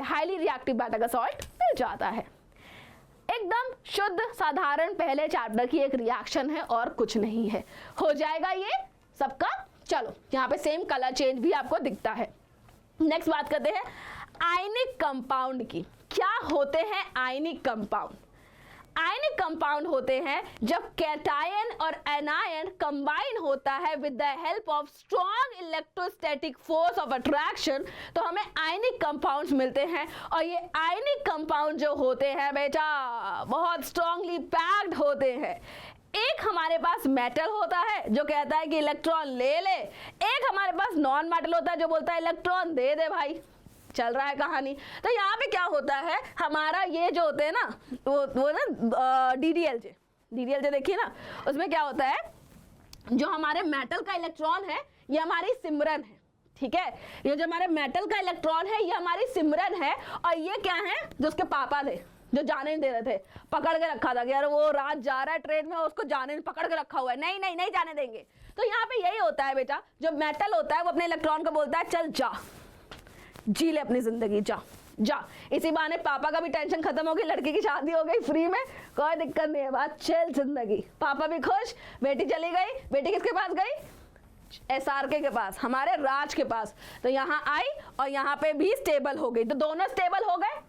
हाईली रिएक्टिव मेटल का सॉल्ट मिल जाता है। एकदम शुद्ध साधारण पहले चैप्टर की एक रिएक्शन है और कुछ नहीं है, हो जाएगा ये सबका। चलो यहाँ पे सेम कलर चेंज भी आपको दिखता है। नेक्स्ट बात करते हैं आयनिक कंपाउंड की। क्या होते हैं आयनिक कंपाउंड? आयनिक कंपाउंड होते हैं जब कैटायन और एनायन कंबाइन होता है with the help of strong electrostatic force of attraction, तो हमें आयनिक कंपाउंड्स मिलते हैं। और ये आयनिक कंपाउंड जो होते हैं बेटा बहुत स्ट्रांगली पैक्ड होते हैं। एक हमारे पास मेटल होता है जो कहता है कि इलेक्ट्रॉन ले ले, एक हमारे पास नॉन मेटल होता है जो बोलता है इलेक्ट्रॉन दे दे भाई। चल रहा है कहानी। तो यहाँ पे क्या होता है, हमारा ये जो होते हैं ना वो ना डीडीएलजे देखिए ना, उसमें क्या होता है, जो हमारे मेटल का इलेक्ट्रॉन है ये हमारी सिमरन है, ठीक है। ये जो हमारे मेटल का इलेक्ट्रॉन है ये हमारी सिमरन है, और ये क्या है, जो उसके पापा थे जो जाने नहीं दे रहे थे, पकड़ के रखा था कि यार वो रात जा रहा है ट्रेन में, उसको जाने पकड़ के रखा हुआ है, नहीं नहीं नहीं जाने देंगे। तो यहाँ पे यही होता है बेटा, जो मेटल होता है वो अपने इलेक्ट्रॉन को बोलता है चल जा, जी ले अपनी जिंदगी, जा जा। इसी बहाने पापा का भी टेंशन खत्म हो गई, लड़की की शादी हो गई फ्री में, कोई दिक्कत नहीं है, बात चल जिंदगी, पापा भी खुश, बेटी चली गई। बेटी किसके पास गई, SRK के पास, हमारे राज के पास। तो यहाँ आई और यहाँ पे भी स्टेबल हो गई, तो दोनों स्टेबल हो गए।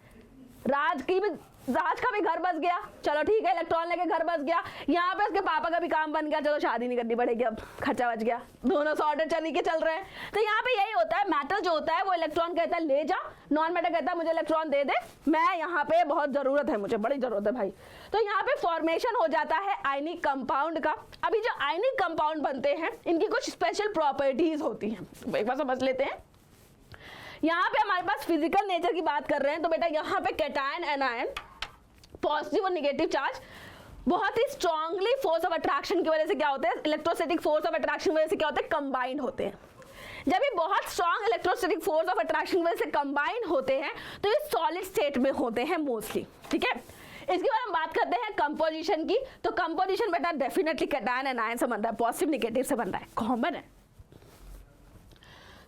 राज का भी घर बस गया, चलो ठीक है, इलेक्ट्रॉन लेके घर बस गया। यहाँ पे उसके पापा का भी काम बन गया, चलो शादी नहीं करनी पड़ेगी, अब खर्चा बच गया, दोनों सॉर्टेड तरीके चल रहे हैं। तो यहाँ पे यही होता है, मैटर जो होता है वो इलेक्ट्रॉन कहता है ले जा, नॉन मैटर कहता है मुझे इलेक्ट्रॉन दे दे, मैं यहाँ पे बहुत जरूरत है, मुझे बड़ी जरूरत है भाई। तो यहाँ पे फॉर्मेशन हो जाता है आयनिक कंपाउंड का। अभी जो आयनिक कंपाउंड बनते हैं इनकी कुछ स्पेशल प्रॉपर्टीज होती हैं, एक बार समझ लेते हैं। यहाँ पे हमारे पास फिजिकल नेचर की बात कर रहे हैं, तो बेटा यहाँ पे कैटायन एनायन, पॉजिटिव और निगेटिव चार्ज बहुत ही स्ट्रांगली फोर्स ऑफ अट्रैक्शन की वजह से क्या होते हैं, इलेक्ट्रोस्टैटिक फोर्स ऑफ अट्रैक्शन की वजह से क्या होते हैं, कंबाइंड होते हैं। जब ये बहुत strong electrostatic force of attraction की वजह से कंबाइंड होते हैं तो ये सॉलिड स्टेट में होते हैं मोस्टली, ठीक है। इसके बाद हम बात करते हैं कंपोजिशन की। तो कंपोजिशन बेटा डेफिनेटली कैटायन एनायन से बन रहा है, पॉजिटिव निगेटिव से बन रहा है, कॉमन है।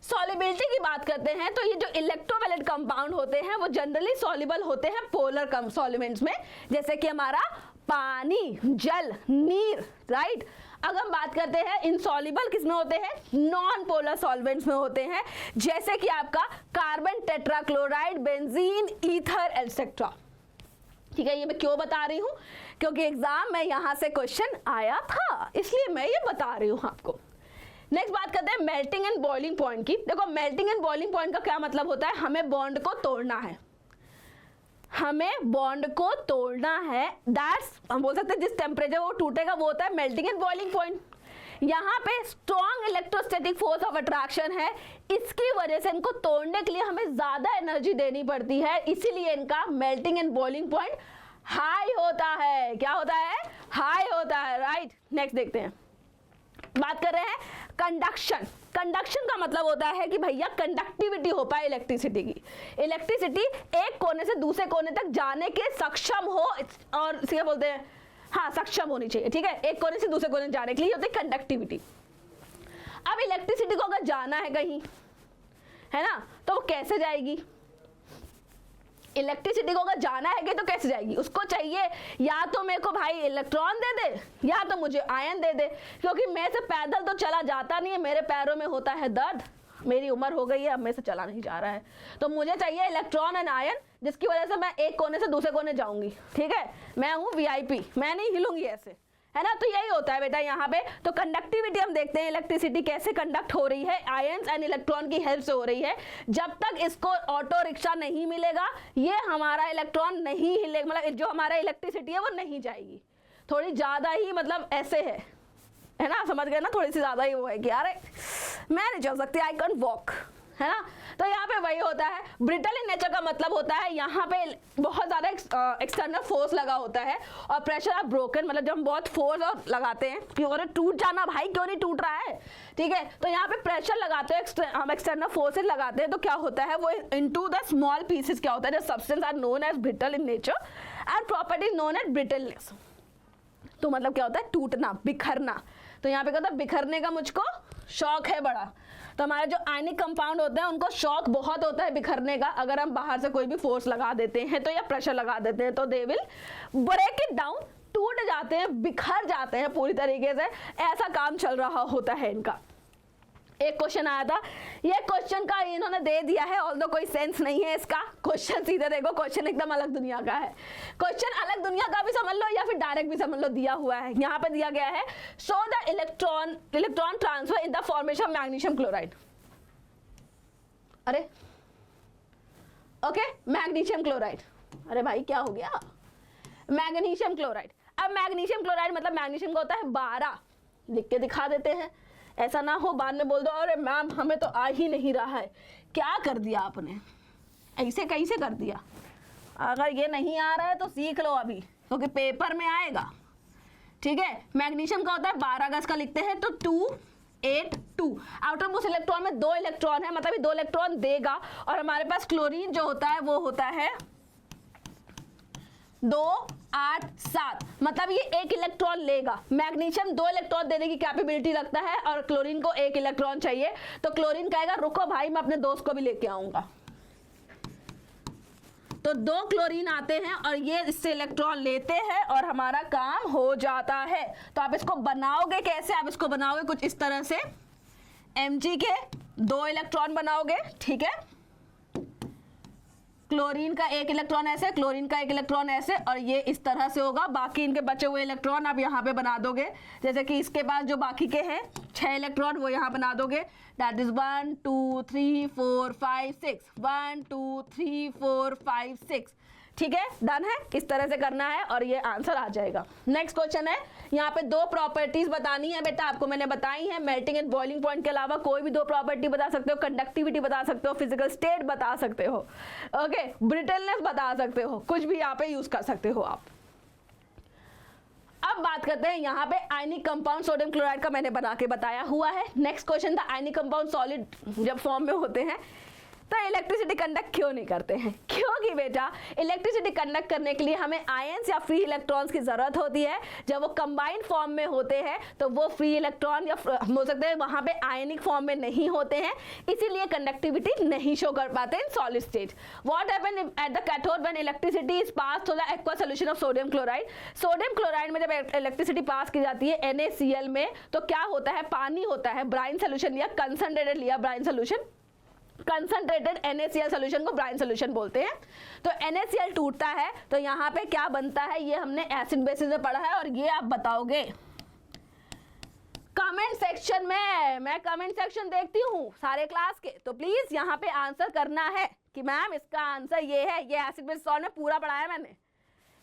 सॉल्युबिलिटी की बात करते हैं तो ये जो इलेक्ट्रोवैलेंट कंपाउंड होते हैं वो जनरली सॉल्युबल होते हैं पोलर सॉल्वेंट्स में, जैसे कि हमारा पानी, जल, नीर, राइट। अगर हम बात करते हैं इनसॉल्युबल किसमें होते हैं, नॉन पोलर सॉल्वेंट्स में होते हैं, जैसे कि आपका carbon tetrachloride, benzene, ether etcetera, ठीक है। ये मैं क्यों बता रही हूँ, क्योंकि एग्जाम में यहाँ से क्वेश्चन आया था, इसलिए मैं ये बता रही हूँ आपको। नेक्स्ट बात करते हैं मेल्टिंग एंड बॉइलिंग पॉइंट की। देखो मेल्टिंग एंड बॉइलिंग पॉइंट का क्या मतलब होता है, हमें बॉन्ड को तोड़ना है, हमें बॉन्ड को तोड़ना है, दैट्स हम बोल सकते हैं जिस टेम्परेचर वो टूटेगा वो होता है मेल्टिंग एंड बॉइलिंग पॉइंट। यहाँ पे strong electrostatic force of attraction है, इसकी वजह से इनको तोड़ने के लिए हमें ज्यादा एनर्जी देनी पड़ती है, इसीलिए इनका melting and boiling point high होता है। क्या होता है, हाई होता है, राइट। नेक्स्ट देखते हैं, बात कर रहे हैं कंडक्शन। कंडक्शन का मतलब होता है कि भैया कंडक्टिविटी हो पाए इलेक्ट्रिसिटी की, इलेक्ट्रिसिटी एक कोने से दूसरे कोने तक जाने के सक्षम हो, और क्या बोलते हैं, हाँ सक्षम होनी चाहिए, ठीक है, एक कोने से दूसरे कोने जाने के लिए होती है कंडक्टिविटी। अब इलेक्ट्रिसिटी को अगर जाना है कहीं, है ना, तो वो कैसे जाएगी, इलेक्ट्रिसिटी को अगर जाना है तो कैसे जाएगी, उसको चाहिए या तो मेरे को भाई इलेक्ट्रॉन दे दे या तो मुझे आयन दे दे, क्योंकि मैं से पैदल तो चला जाता नहीं है, मेरे पैरों में होता है दर्द, मेरी उम्र हो गई है, अब मेरे से चला नहीं जा रहा है, तो मुझे चाहिए इलेक्ट्रॉन एंड आयन, जिसकी वजह से मैं एक कोने से दूसरे कोने जाऊंगी, ठीक है। मैं हूँ VIP, मैं नहीं हिलूंगी ऐसे, है ना। तो यही होता है बेटा यहाँ पे। तो कंडक्टिविटी हम देखते हैं, इलेक्ट्रिसिटी कैसे कंडक्ट हो रही है, आयंस एंड इलेक्ट्रॉन की हेल्प से हो रही है। जब तक इसको ऑटो रिक्शा नहीं मिलेगा ये हमारा इलेक्ट्रॉन नहीं हिलेगा, मतलब जो हमारा इलेक्ट्रिसिटी है वो नहीं जाएगी। थोड़ी ज्यादा ही मतलब ऐसे है ना, समझ गए ना, थोड़ी सी ज्यादा ही वो है कि यार मैं नहीं चल सकती, आई कैन वॉक, है ना। तो यहाँ पे वही होता है। ब्रिटल इन नेचर का मतलब होता है यहाँ पे बहुत ज़्यादा एक्सटर्नल फोर्स लगा होता है और प्रेशर आप ब्रोकन, मतलब जब हम बहुत फोर्स और लगाते हैं कि और टूट जाना भाई, क्यों नहीं टूट रहा है, ठीक है। तो यहाँ पे प्रेशर लगाते हैं, हम एक्सटर्नल फोर्सेज लगाते हैं, तो क्या होता है वो इनटू द स्मॉल पीसेस क्या होता है, जो substance are known as brittle in nature and property known as brittleness. तो मतलब क्या होता है, टूटना, बिखरना। तो यहाँ पे क्या होता है, बिखरने का मुझको शौक है बड़ा। तो हमारे जो आयनिक कंपाउंड होते हैं उनको शौक बहुत होता है बिखरने का। अगर हम बाहर से कोई भी फोर्स लगा देते हैं तो या प्रेशर लगा देते हैं तो they will break it down, टूट जाते हैं, बिखर जाते हैं पूरी तरीके से। ऐसा काम चल रहा होता है इनका। एक क्वेश्चन आया था, ये क्वेश्चन का इन्होंने दे दिया है, ऑल्दो कोई सेंस नहीं है इसका। क्वेश्चन सीधे देखो, क्वेश्चन एकदम अलग दुनिया का है। क्वेश्चन अलग दुनिया का भी समझ लो या फिर डायरेक्ट भी समझ लो, दिया हुआ है। यहाँ पे दिया गया है, show the electron transfer in the formation of magnesium chloride. अरे ओके, मैग्नीशियम क्लोराइड, अरे भाई क्या हो गया, मैग्नीशियम क्लोराइड। अब मैग्नीशियम क्लोराइड मतलब मैग्नीशियम का होता है 12, लिख के दिखा देते हैं, ऐसा ना हो बाद में बोल दो अरे मैम हमें तो आ ही नहीं रहा है। क्या कर दिया आपने, ऐसे कैसे कर दिया। अगर ये नहीं आ रहा है तो सीख लो अभी, क्योंकि पेपर में आएगा, ठीक है। मैग्नीशियम का होता है 12 का, इसका लिखते हैं तो 282। आउटर मोस्ट इलेक्ट्रॉन में 2 इलेक्ट्रॉन है, मतलब ये 2 इलेक्ट्रॉन देगा। और हमारे पास क्लोरीन जो होता है वो होता है 2 8 7, मतलब ये 1 इलेक्ट्रॉन लेगा। मैग्नीशियम 2 इलेक्ट्रॉन देने की कैपेबिलिटी रखता है और क्लोरीन को 1 इलेक्ट्रॉन चाहिए, तो क्लोरीन कहेगा रुको भाई मैं अपने दोस्त को भी लेके आऊंगा। तो 2 क्लोरीन आते हैं और ये इससे इलेक्ट्रॉन लेते हैं और हमारा काम हो जाता है। तो आप इसको बनाओगे कैसे? आप इसको बनाओगे कुछ इस तरह से, Mg के 2 इलेक्ट्रॉन बनाओगे, ठीक है, क्लोरीन का 1 इलेक्ट्रॉन ऐसे, क्लोरीन का 1 इलेक्ट्रॉन ऐसे, और ये इस तरह से होगा। बाकी इनके बचे हुए इलेक्ट्रॉन आप यहाँ पे बना दोगे, जैसे कि इसके पास जो बाकी के हैं 6 इलेक्ट्रॉन वो यहाँ बना दोगे। दैट इज 1 2 3 4 5 6, 1 2 3 4 5 6, ठीक है, डन है। इस तरह से करना है और ये आंसर आ जाएगा। नेक्स्ट क्वेश्चन है, यहाँ पे 2 प्रॉपर्टीज बतानी है बेटा, आपको मैंने बताई है। मेल्टिंग एंड बॉइलिंग पॉइंट के अलावा कोई भी 2 प्रॉपर्टी बता सकते हो, कंडक्टिविटी बता सकते हो, फिजिकल स्टेट बता सकते हो, ओके, ब्रिटलनेस बता सकते हो, कुछ भी यहाँ पे यूज कर सकते हो आप। अब बात करते हैं यहाँ पे आयनिक कंपाउंड सोडियम क्लोराइड का, मैंने बना के बताया हुआ है। नेक्स्ट क्वेश्चन था आयनिक कंपाउंड सॉलिड जब फॉर्म में होते हैं तो इलेक्ट्रिसिटी कंडक्ट क्यों नहीं करते हैं? क्योंकि बेटा इलेक्ट्रिसिटी कंडक्ट करने के लिए हमें आयंस या फ्री इलेक्ट्रॉन्स की जरूरत होती है। जब वो कंबाइंड फॉर्म में होते हैं तो वो फ्री इलेक्ट्रॉन या हो सकते हैं वहां पे आयनिक फॉर्म में नहीं होते हैं, इसीलिए कंडक्टिविटी नहीं शो कर पाते in solid state. What happen at the cathode when electricity is pass through the aqua solution of sodium chloride? Sodium chloride में जब इलेक्ट्रिसिटी पास की जाती है NaCl में, तो क्या होता है? पानी होता है, ब्राइन सोल्यूशन लिया, कंसंट्रेटेड लिया brine solution, concentrated NaCl solution को ब्राइन सोल्यूशन बोलते हैं। तो NaCl टूटता है तो यहाँ पे क्या बनता है, ये हमने एसिड बेसिस में पढ़ा है और ये आप बताओगे कमेंट सेक्शन में। मैं कमेंट सेक्शन देखती हूँ सारे क्लास के, तो प्लीज यहाँ पे आंसर करना है कि मैम इसका आंसर ये है। ये एसिड बेसिस सॉल्व में पूरा पढ़ाया मैंने।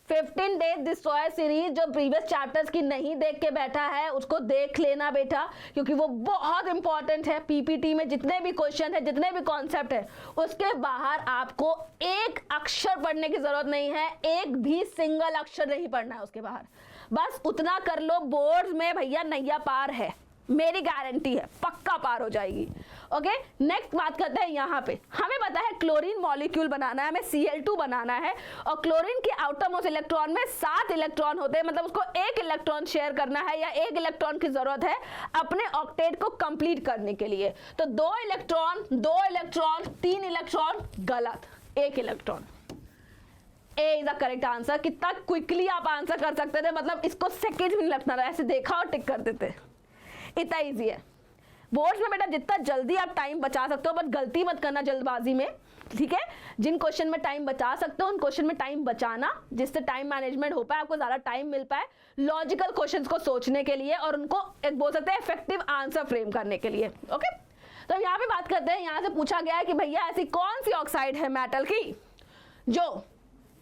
15 डेज डिस्ट्रॉय सीरीज जो प्रीवियस चैप्टर्स की नहीं देख के बैठा है उसको देख लेना बेटा, क्योंकि वो बहुत इंपॉर्टेंट है। पीपीटी में जितने भी क्वेश्चन है, जितने भी कॉन्सेप्ट है, उसके बाहर आपको एक अक्षर पढ़ने की जरूरत नहीं है, एक भी सिंगल अक्षर नहीं पढ़ना है उसके बाहर। बस उतना कर लो, बोर्ड में भैया नैया पार है, मेरी गारंटी है, पक्का पार हो जाएगी। ओके, नेक्स्ट बात करते हैं यहाँ पे। हमें पता है क्लोरीन मॉलिक्यूल बनाना है, हमें Cl2 बनाना है, और क्लोरीन के आउटर मोस्ट इलेक्ट्रॉन में 7 इलेक्ट्रॉन होते हैं, मतलब उसको 1 इलेक्ट्रॉन शेयर करना है या 1 इलेक्ट्रॉन की जरूरत है अपने ऑक्टेट को कंप्लीट करने के लिए। तो 2 इलेक्ट्रॉन 3 इलेक्ट्रॉन, गलत, 1 electron. A is the correct answer. कितना क्विकली आप आंसर कर सकते थे, मतलब इसको सेकेंड भी नहीं लगता था, ऐसे देखा और टिक कर देते, इतना ईजी है। बोर्ड्स में बेटा जितना जल्दी आप टाइम बचा सकते हो, बट गलती मत करना जल्दबाजी में, ठीक है। जिन क्वेश्चन में टाइम बचा सकते हो उन क्वेश्चन में टाइम बचाना, जिससे टाइम मैनेजमेंट हो पाए, आपको ज्यादा टाइम मिल पाए लॉजिकल क्वेश्चंस को सोचने के लिए और उनको एक बोल सकते हैं इफेक्टिव आंसर फ्रेम करने के लिए। ओके, तो यहाँ पे बात करते हैं, यहाँ से पूछा गया है कि भैया ऐसी कौन सी ऑक्साइड है मेटल की जो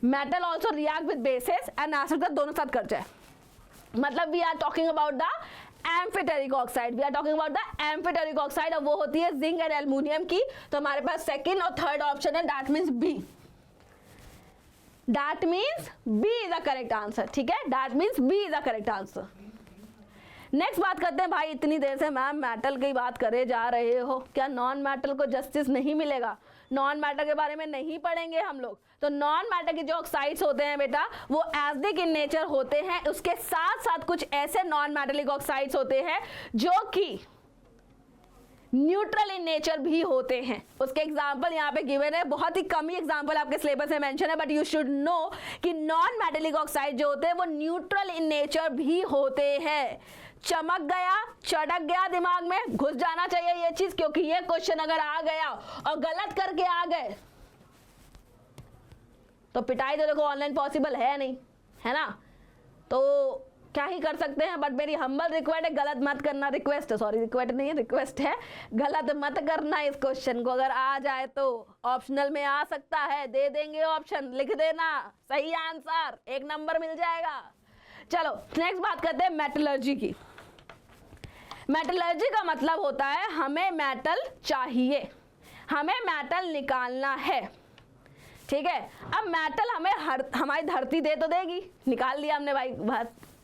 metal also react with bases and acid का दोनों साथ कर जाए। मतलब we are talking about the amphoteric oxide, we are talking about the amphoteric oxide, और वो होती है जिंक एंड एल्युमिनियम की। तो हमारे पास सेकंड और थर्ड ऑप्शन है, that means B, that means B is the correct answer, ठीक है, that means B is the correct answer. Next बात करते हैं, भाई इतनी देर से मैम मेटल की बात करे जा रहे हो, क्या नॉन मेटल को जस्टिस नहीं मिलेगा? नॉन मैटर के बारे में नहीं पढ़ेंगे हम लोग। तो नॉन मैटर के जो ऑक्साइड्स होते हैं बेटा वो एसिडिक इन नेचर होते हैं, उसके साथ साथ कुछ ऐसे नॉन मेटेलिक ऑक्साइड्स होते हैं जो कि न्यूट्रल इन नेचर भी होते हैं। उसके एग्जाम्पल यहाँ पे गिवन है, बहुत ही कम ही एग्जाम्पल आपके सिलेबस में मेंशन है, बट यू शुड नो कि नॉन मेटेलिक ऑक्साइड जो होते हैं वो न्यूट्रल इन नेचर भी होते हैं। चमक गया, चटक गया, दिमाग में घुस जाना चाहिए ये चीज, क्योंकि ये क्वेश्चन अगर आ गया और गलत करके आ गए तो पिटाई तो देखो ऑनलाइन पॉसिबल है नहीं, है ना। तो क्या ही कर सकते हैं, बट मेरी हम्बल रिक्वेस्ट है, गलत मत करना। रिक्वेस्ट है, सॉरी रिक्वेस्ट नहीं है, रिक्वेस्ट है, गलत मत करना इस क्वेश्चन को। अगर आ जाए तो ऑप्शनल में आ सकता है, दे देंगे ऑप्शन, लिख देना सही आंसर, 1 नंबर मिल जाएगा। चलो नेक्स्ट बात करते हैं मेटलर्जी की। मेटलर्जी का मतलब होता है हमें मेटल चाहिए, हमें मेटल निकालना है, ठीक है। अब मेटल हमें हमारी धरती दे तो देगी, निकाल लिया हमने भाई,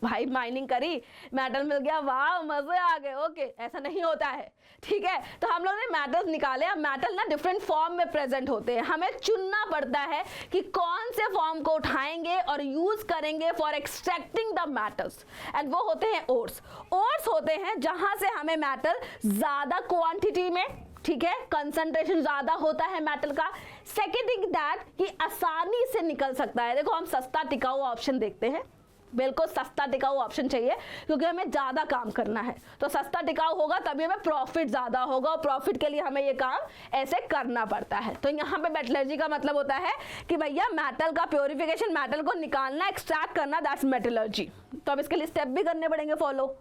भाई माइनिंग करी, मेटल मिल गया, वाह मजे आ गए, ओके, ऐसा नहीं होता है, ठीक है। तो हम लोग ने मेटल्स निकाले। अब मेटल ना डिफरेंट फॉर्म में प्रेजेंट होते हैं, हमें चुनना पड़ता है कि कौन से फॉर्म को उठाएंगे और यूज करेंगे for extracting the metals, and वो होते हैं ओर्स। ओर्स होते हैं जहां से हमें मेटल ज्यादा क्वांटिटी में, ठीक है, कंसंट्रेशन ज्यादा होता है मेटल का। सेकेंड थिंग दैट कि आसानी से निकल सकता है। देखो हम सस्ता टिकाऊ ऑप्शन देखते हैं, बिल्कुल सस्ता टिकाऊ ऑप्शन चाहिए क्योंकि हमें ज़्यादा काम करना है, तो सस्ता टिकाऊ होगा तभी हमें प्रॉफिट ज़्यादा होगा, और प्रॉफिट के लिए हमें ये काम ऐसे करना पड़ता है। तो यहाँ पे मेटलर्जी का मतलब होता है कि भैया मेटल का प्योरिफिकेशन, मेटल को निकालना, एक्सट्रैक्ट करना, दैट्स मेटलर्जी। तो अब इसके लिए स्टेप भी करने पड़ेंगे फॉलो।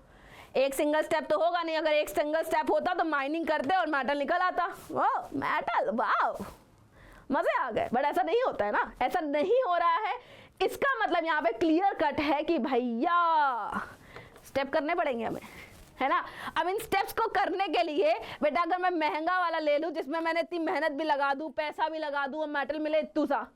एक सिंगल स्टेप तो होगा नहीं, अगर एक सिंगल स्टेप होता तो माइनिंग करते और मेटल निकल आता, वाह मेटल, वाह मजे आ गए, बट ऐसा नहीं होता है ना, ऐसा नहीं हो रहा है। इसका मतलब यहाँ पे क्लियर कट है कि भैया स्टेप करने पड़ेंगे हमें, है ना। अब इन स्टेप्स को करने के लिए बेटा अगर मैं महंगा वाला ले लूं जिसमें मैंने इतनी मेहनत भी लगा दूं, पैसा भी लगा दूं, और मेटल मिले इत्तू सा,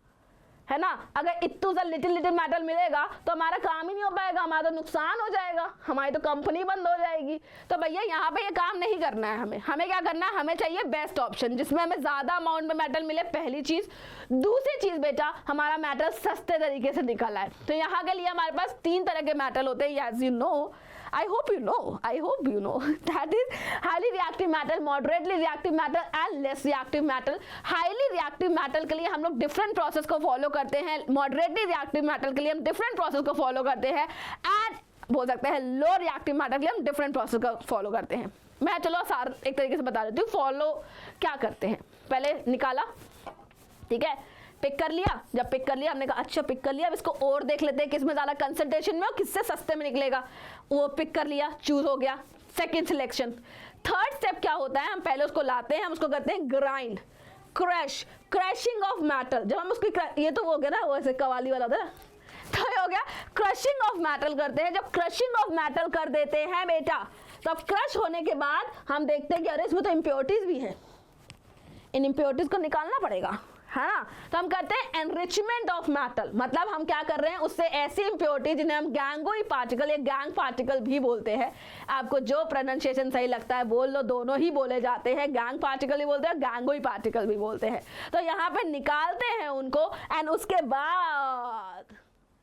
है ना, अगर इत्तू सा लिटिल लिटिल मेटल मिलेगा तो हमारा काम ही नहीं हो पाएगा, हमारा तो नुकसान हो जाएगा, हमारी तो कंपनी बंद हो जाएगी। तो भैया यहाँ पे ये काम नहीं करना है हमें। हमें क्या करना है, हमें चाहिए बेस्ट ऑप्शन जिसमें हमें ज्यादा अमाउंट में मेटल मिले, पहली चीज। दूसरी चीज बेटा हमारा मेटल सस्ते तरीके से निकल आए। तो यहाँ के लिए हमारे पास 3 तरह के मेटल होते हैं, as you know, I hope you know that is highly reactive metal, moderately reactive metal and less reactive metal। highly reactive metal के लिए हम लोग different process को follow करते हैं, moderately reactive metal के लिए हम different process को follow करते हैं, and बोल सकते हैं low reactive metal के लिए हम different process को follow करते हैं। मैं चलो सार एक तरीके से बता देती हूँ follow क्या करते हैं। पहले निकाला, ठीक है, पिक कर लिया, जब पिक कर लिया हमने कहा अच्छा पिक कर लिया, अब इसको और देख लेते हैं किसमें ज़्यादा कंसंट्रेशन में और किससे सस्ते में निकलेगा, वो पिक कर लिया, चूज हो गया, सेकंड सिलेक्शन। थर्ड स्टेप क्या होता है, हम पहले उसको लाते हैं, हम उसको करते हैं grind, crush, crushing of metal. जब हम उसकी, ये तो वो हो गया ना, वो ऐसे कवाली वाला था ना, तो ये हो गया क्रशिंग ऑफ मेटल करते हैं। जब क्रशिंग ऑफ मेटल कर देते हैं बेटा, तो अब क्रश होने के बाद हम देखते हैं कि अरे इसमें तो इम्प्योरिटीज भी है, इन इम्प्योरिटीज को निकालना पड़ेगा, है ना। तो हम करते हैं एनरिचमेंट ऑफ मेटल, मतलब हम क्या कर रहे हैं, उससे ऐसी इंप्योरिटी जिन्हें हम गैंगोई पार्टिकल या गैंग पार्टिकल भी बोलते हैं, आपको जो प्रोनाउंसिएशन सही लगता है बोल लो, दोनों ही बोले जाते हैं, गैंग पार्टिकल भी बोलते हैं, गैंगोई पार्टिकल भी बोलते हैं। तो यहाँ पे निकालते हैं उनको, एंड उसके बाद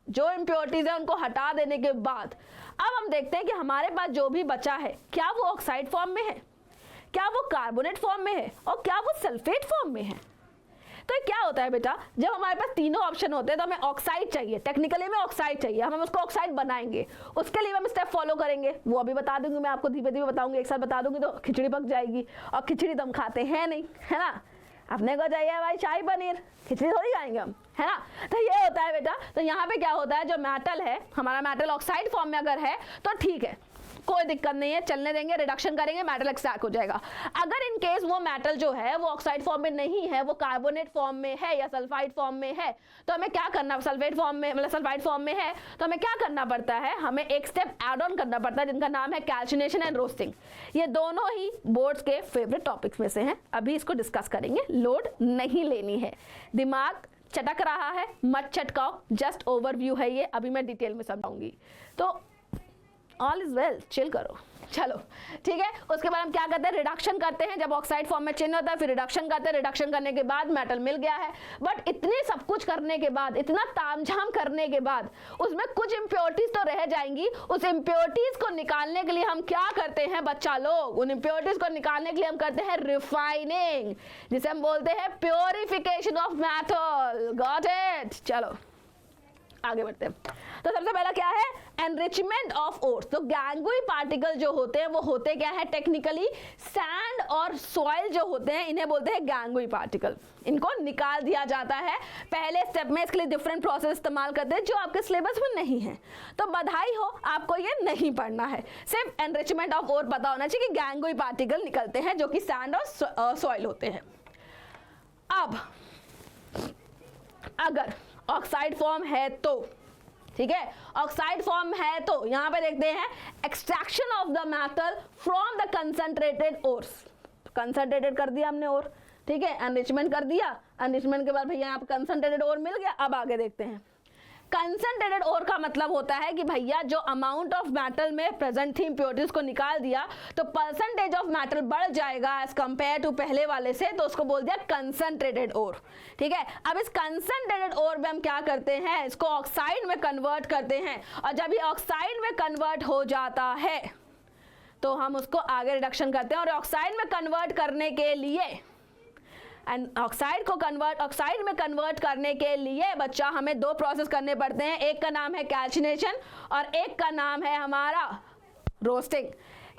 जो इंप्योरिटीज है उनको हटा देने के बाद अब हम देखते हैं कि हमारे पास जो भी बचा है, क्या वो ऑक्साइड फॉर्म में है, क्या वो कार्बोनेट फॉर्म में है, और क्या वो सल्फेट फॉर्म में है। तो क्या होता है बेटा, जब हमारे पास तीनों ऑप्शन होते हैं तो हमें ऑक्साइड चाहिए, टेक्निकली में ऑक्साइड चाहिए, हम उसको ऑक्साइड बनाएंगे, उसके लिए हम स्टेप फॉलो करेंगे, वो अभी बता दूंगी मैं आपको, धीरे धीरे बताऊंगी, एक साथ बता दूंगी तो खिचड़ी पक जाएगी, और खिचड़ी तो हम खाते हैं नहीं, है ना, अपने को चाहिए भाई शाही पनीर, खिचड़ी थोड़ी खाएंगे हम, है ना। तो ये होता है बेटा। तो यहाँ पे क्या होता है, जो मेटल है हमारा, मेटल ऑक्साइड फॉर्म में अगर है तो ठीक है, कोई दिक्कत नहीं है, चलने देंगे, रिडक्शन करेंगे, मेटल एक्सट्रैक्ट हो जाएगा। अगर इन केस वो मेटल जो है वो ऑक्साइड फॉर्म में नहीं है, वो कार्बोनेट फॉर्म में है या सल्फाइड फॉर्म में है, तो हमें क्या करना, सल्फेट फॉर्म में, मतलब सल्फाइड फॉर्म में है, तो हमें क्या करना पड़ता है, हमें एक स्टेप ऐड ऑन करना पड़ता है जिनका नाम है कैल्सिनेशन एंड रोस्टिंग। ये दोनों ही बोर्ड्स के फेवरेट टॉपिक्स में से हैं, अभी इसको डिस्कस करेंगे, लोड नहीं लेनी है, दिमाग चटक रहा है मत चटकाओ, जस्ट ओवरव्यू है ये, अभी मैं डिटेल में समझाऊंगी, तो ऑल इज वेल, चिल करो, चलो ठीक है। उसके बाद हम क्या करते हैं, रिडक्शन करते हैं, जब ऑक्साइड फॉर्म में चेंज होता है फिर रिडक्शन करते हैं, रिडक्शन करने के बाद मेटल मिल गया है। बट इतने सब कुछ करने के बाद, इतना तामझाम करने के बाद उसमें कुछ इम्प्योरिटीज तो रह जाएंगी, उस इम्प्योरिटीज को निकालने के लिए हम क्या करते हैं बच्चा लोग, उन इम्प्योरिटीज को निकालने के लिए हम करते हैं रिफाइनिंग, जिसे हम बोलते हैं purification of metal, got it. चलो आगे बढ़ते हैं। तो सबसे पहला क्या है, एनरिचमेंट ऑफ ओर्स। तो गैंगोई पार्टिकल जो होते हैं वो होते क्या है, टेक्निकली सैंड और सॉइल जो होते हैं इन्हें बोलते हैं गैंगोई पार्टिकल, इनको निकाल दिया जाता है पहले स्टेप में। इसके लिए डिफरेंट प्रोसेस इस्तेमाल करते हैं जो आपके सिलेबस में नहीं है, तो बधाई हो, आपको ये नहीं पढ़ना है, सिर्फ एनरिचमेंट ऑफ ओर पता होना चाहिए कि गैंगोई पार्टिकल निकलते हैं जो कि सैंड और सॉइल होते हैं। अब अगर ऑक्साइड फॉर्म है तो ठीक है, ऑक्साइड फॉर्म है तो यहां पे देखते हैं extraction of the metal from the concentrated ores, concentrated कर दिया हमने ओर, ठीक है, एनरिचमेंट कर दिया, एनरिचमेंट के बाद भैया यहाँ पे कंसंट्रेटेड ओर मिल गया। अब आगे देखते हैं कंसंट्रेटेड ओर का मतलब होता है कि भैया जो अमाउंट ऑफ मेटल में प्रेजेंट थी इम्प्योरिटीज को निकाल दिया तो परसेंटेज ऑफ मेटल बढ़ जाएगा एज कंपेयर टू पहले वाले से, तो उसको बोल दिया कंसंट्रेटेड ओर। ठीक है, अब इस कंसंट्रेटेड ओर में हम क्या करते हैं, इसको ऑक्साइड में कन्वर्ट करते हैं, और जब ये ऑक्साइड में कन्वर्ट हो जाता है तो हम उसको आगे रिडक्शन करते हैं। और ऑक्साइड में कन्वर्ट करने के लिए ऑक्साइड में कन्वर्ट करने के लिए बच्चा हमें दो प्रोसेस करने पड़ते हैं, एक का नाम है कैल्सिनेशन और एक का नाम है हमारा रोस्टिंग।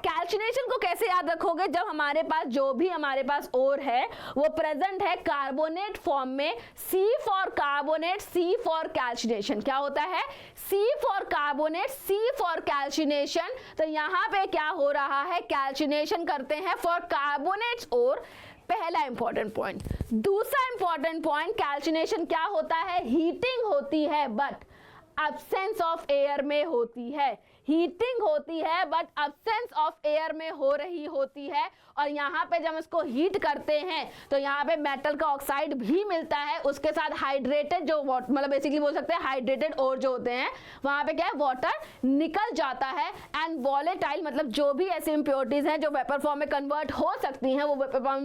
कैल्सिनेशन को कैसे याद रखोगे, जब हमारे पास जो भी हमारे पास ओर है वो प्रेजेंट है कार्बोनेट फॉर्म में, C for carbonate, C for calcination. क्या होता है, C for carbonate, C for calcination. तो यहाँ पे क्या हो रहा है, कैल्सिनेशन करते हैं फॉर कार्बोनेट्स ओर, पहला इंपॉर्टेंट पॉइंट। दूसरा इंपॉर्टेंट पॉइंट, कैल्सिनेशन क्या होता है, हीटिंग होती है बट एब्सेंस ऑफ एयर में होती है, हीटिंग होती है बट एब्सेंस ऑफ एयर में हो रही होती है। और यहाँ पे जब इसको हीट करते हैं तो यहाँ पे मेटल का ऑक्साइड भी मिलता है, उसके साथ हाइड्रेटेड जो मतलब बेसिकली बोल सकते हैं हाइड्रेटेड और जो होते हैं वहाँ पे क्या है, वाटर निकल जाता है। एंड वॉलेटाइल मतलब जो भी ऐसी इम्प्योरिटीज हैं जो वेपर फॉर्म में कन्वर्ट हो सकती हैं वो वेपर फॉर्म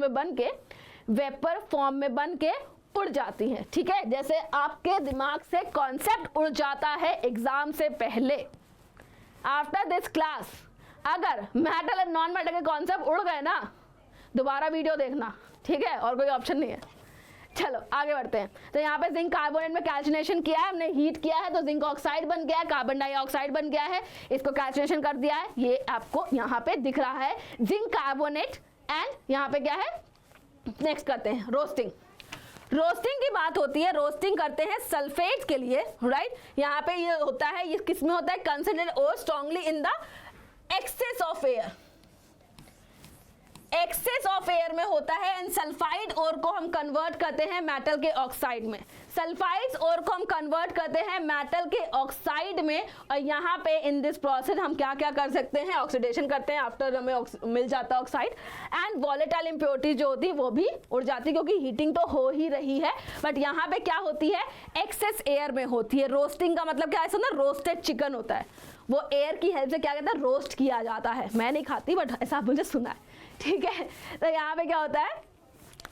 में बन के उड़ जाती हैं। ठीक है, जैसे आपके दिमाग से कॉन्सेप्ट उड़ जाता है एग्जाम से पहले। आफ्टर दिस क्लास अगर मेटल एंड नॉन मेटल के कॉन्सेप्ट उड़ गए ना, दोबारा वीडियो देखना, ठीक है, और कोई ऑप्शन नहीं है। चलो आगे बढ़ते हैं। तो यहाँ पे जिंक कार्बोनेट में कैल्सिनेशन किया है, हमने हीट किया है तो जिंक ऑक्साइड बन गया है, कार्बन डाइऑक्साइड बन गया है, इसको कैल्सिनेशन कर दिया है, ये आपको यहाँ पे दिख रहा है जिंक कार्बोनेट। एंड यहाँ पे क्या है, नेक्स्ट करते हैं रोस्टिंग। रोस्टिंग की बात होती है, रोस्टिंग करते हैं सल्फेट के लिए, राइट। यहाँ पे ये होता है, ये किस में होता है, concentrated ore strongly in the excess of air, excess of air में होता है। एंड सल्फाइड ओर को हम कन्वर्ट करते हैं मेटल के ऑक्साइड में, सल्फाइड्स ओर को हम कन्वर्ट करते हैं मेटल के ऑक्साइड में। और यहाँ पे इन दिस प्रोसेस हम क्या क्या कर सकते हैं, ऑक्सीडेशन करते हैं, आफ्टर हमें मिल जाता है ऑक्साइड। एंड वॉलेटाइल इंप्योरिटीज जो होती है वो भी उड़ जाती है क्योंकि हीटिंग तो हो ही रही है, बट यहाँ पे क्या होती है, एक्सेस एयर में होती है। रोस्टिंग का मतलब क्या है, ना रोस्टेड चिकन होता है, वो एयर की हेल्प से क्या कहता है, रोस्ट किया जाता है। मैं नहीं खाती बट ऐसा मुझे सुना है, ठीक है। तो यहाँ पे क्या होता है,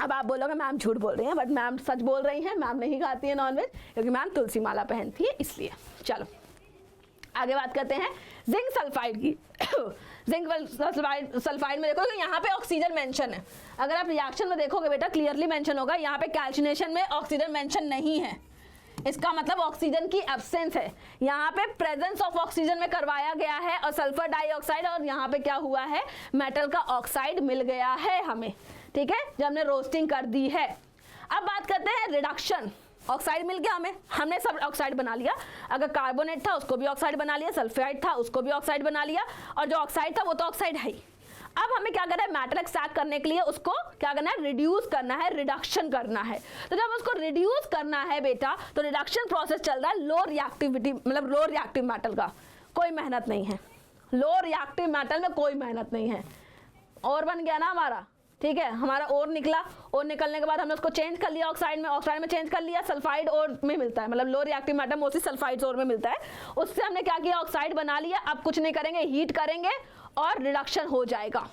अब आप बोलोगे मैम झूठ बोल रही हैं, बट मैम सच बोल रही हैं, मैम नहीं खाती है नॉनवेज क्योंकि मैम तुलसी माला पहनती है इसलिए। चलो आगे बात करते हैं जिंक सल्फाइड की। जिंक सल्फाइड में देखो यहाँ पे ऑक्सीजन मेंशन है, अगर आप रिएक्शन में देखोगे बेटा क्लियरली मेंशन होगा, यहाँ पे कैल्सिनेशन में ऑक्सीजन मेंशन नहीं है, इसका मतलब ऑक्सीजन की एब्सेंस है। यहाँ पे प्रेजेंस ऑफ ऑक्सीजन में करवाया गया है और सल्फर डाइऑक्साइड, और यहाँ पे क्या हुआ है, मेटल का ऑक्साइड मिल गया है हमें, ठीक है, जब हमने रोस्टिंग कर दी है। अब बात करते हैं रिडक्शन। ऑक्साइड मिल गया हमें, हमने सब ऑक्साइड बना लिया, अगर कार्बोनेट था उसको भी ऑक्साइड बना लिया, सल्फाइड था उसको भी ऑक्साइड बना लिया, और जो ऑक्साइड था वो तो ऑक्साइड है ही। अब हमें क्या करना है, मेटल एक्सट्रैक्ट करने के लिए उसको क्या करना है, रिड्यूस करना है, रिडक्शन करना है। तो जब उसको रिड्यूस करना है बेटा तो रिडक्शन प्रोसेस चल रहा है लो रिएक्टिविटी, मतलब लो रिएक्टिव मेटल का कोई मेहनत नहीं है, लो रिएक्टिव मेटल में कोई मेहनत नहीं है। और बन गया ना हमारा, ठीक है, हमारा और निकला, और निकलने के बाद हमने उसको चेंज कर लिया ऑक्साइड में, ऑक्साइड में चेंज कर लिया, सल्फाइड और में मिलता है, मतलब low reactive metal mostly sulphides और में मिलता है, उससे हमने क्या किया, ऑक्साइड बना लिया। अब कुछ नहीं करेंगे, हीट करेंगे और रिडक्शन हो जाएगा,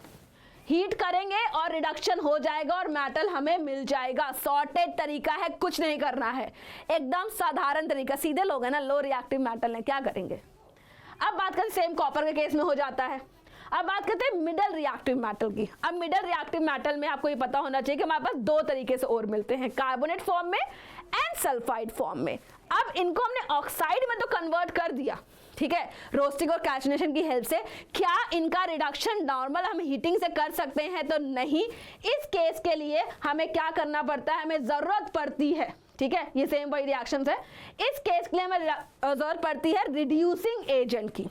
हीट करेंगे और रिडक्शन हो जाएगा और मेटल हमें मिल जाएगा। सॉर्टेड तरीका है, कुछ नहीं करना है, एकदम साधारण तरीका, सीधे लोग हैं ना, लो रिएक्टिव मेटल है, क्या करेंगे। अब बात करें सेम कॉपर के केस में हो जाता है। अब बात करते हैं मिडल रिएक्टिव मेटल की। अब मिडल रिएक्टिव मेटल में आपको ये पता होना चाहिए कि हमारे पास दो तरीके से और मिलते हैं, कार्बोनेट फॉर्म में एंड सल्फाइड फॉर्म में। अब इनको हमने ऑक्साइड में तो कन्वर्ट कर दिया, ठीक है, रोस्टिंग और कैल्सिनेशन की हेल्प से। क्या इनका रिडक्शन नॉर्मल हम हीटिंग से कर सकते हैं, तो नहीं। इस केस के लिए हमें क्या करना पड़ता है, हमें जरूरत पड़ती है, ठीक है, ये सेम वही रिएक्शंस है। इस केस के लिए हमें जरूरत पड़ती है रिड्यूसिंग एजेंट की।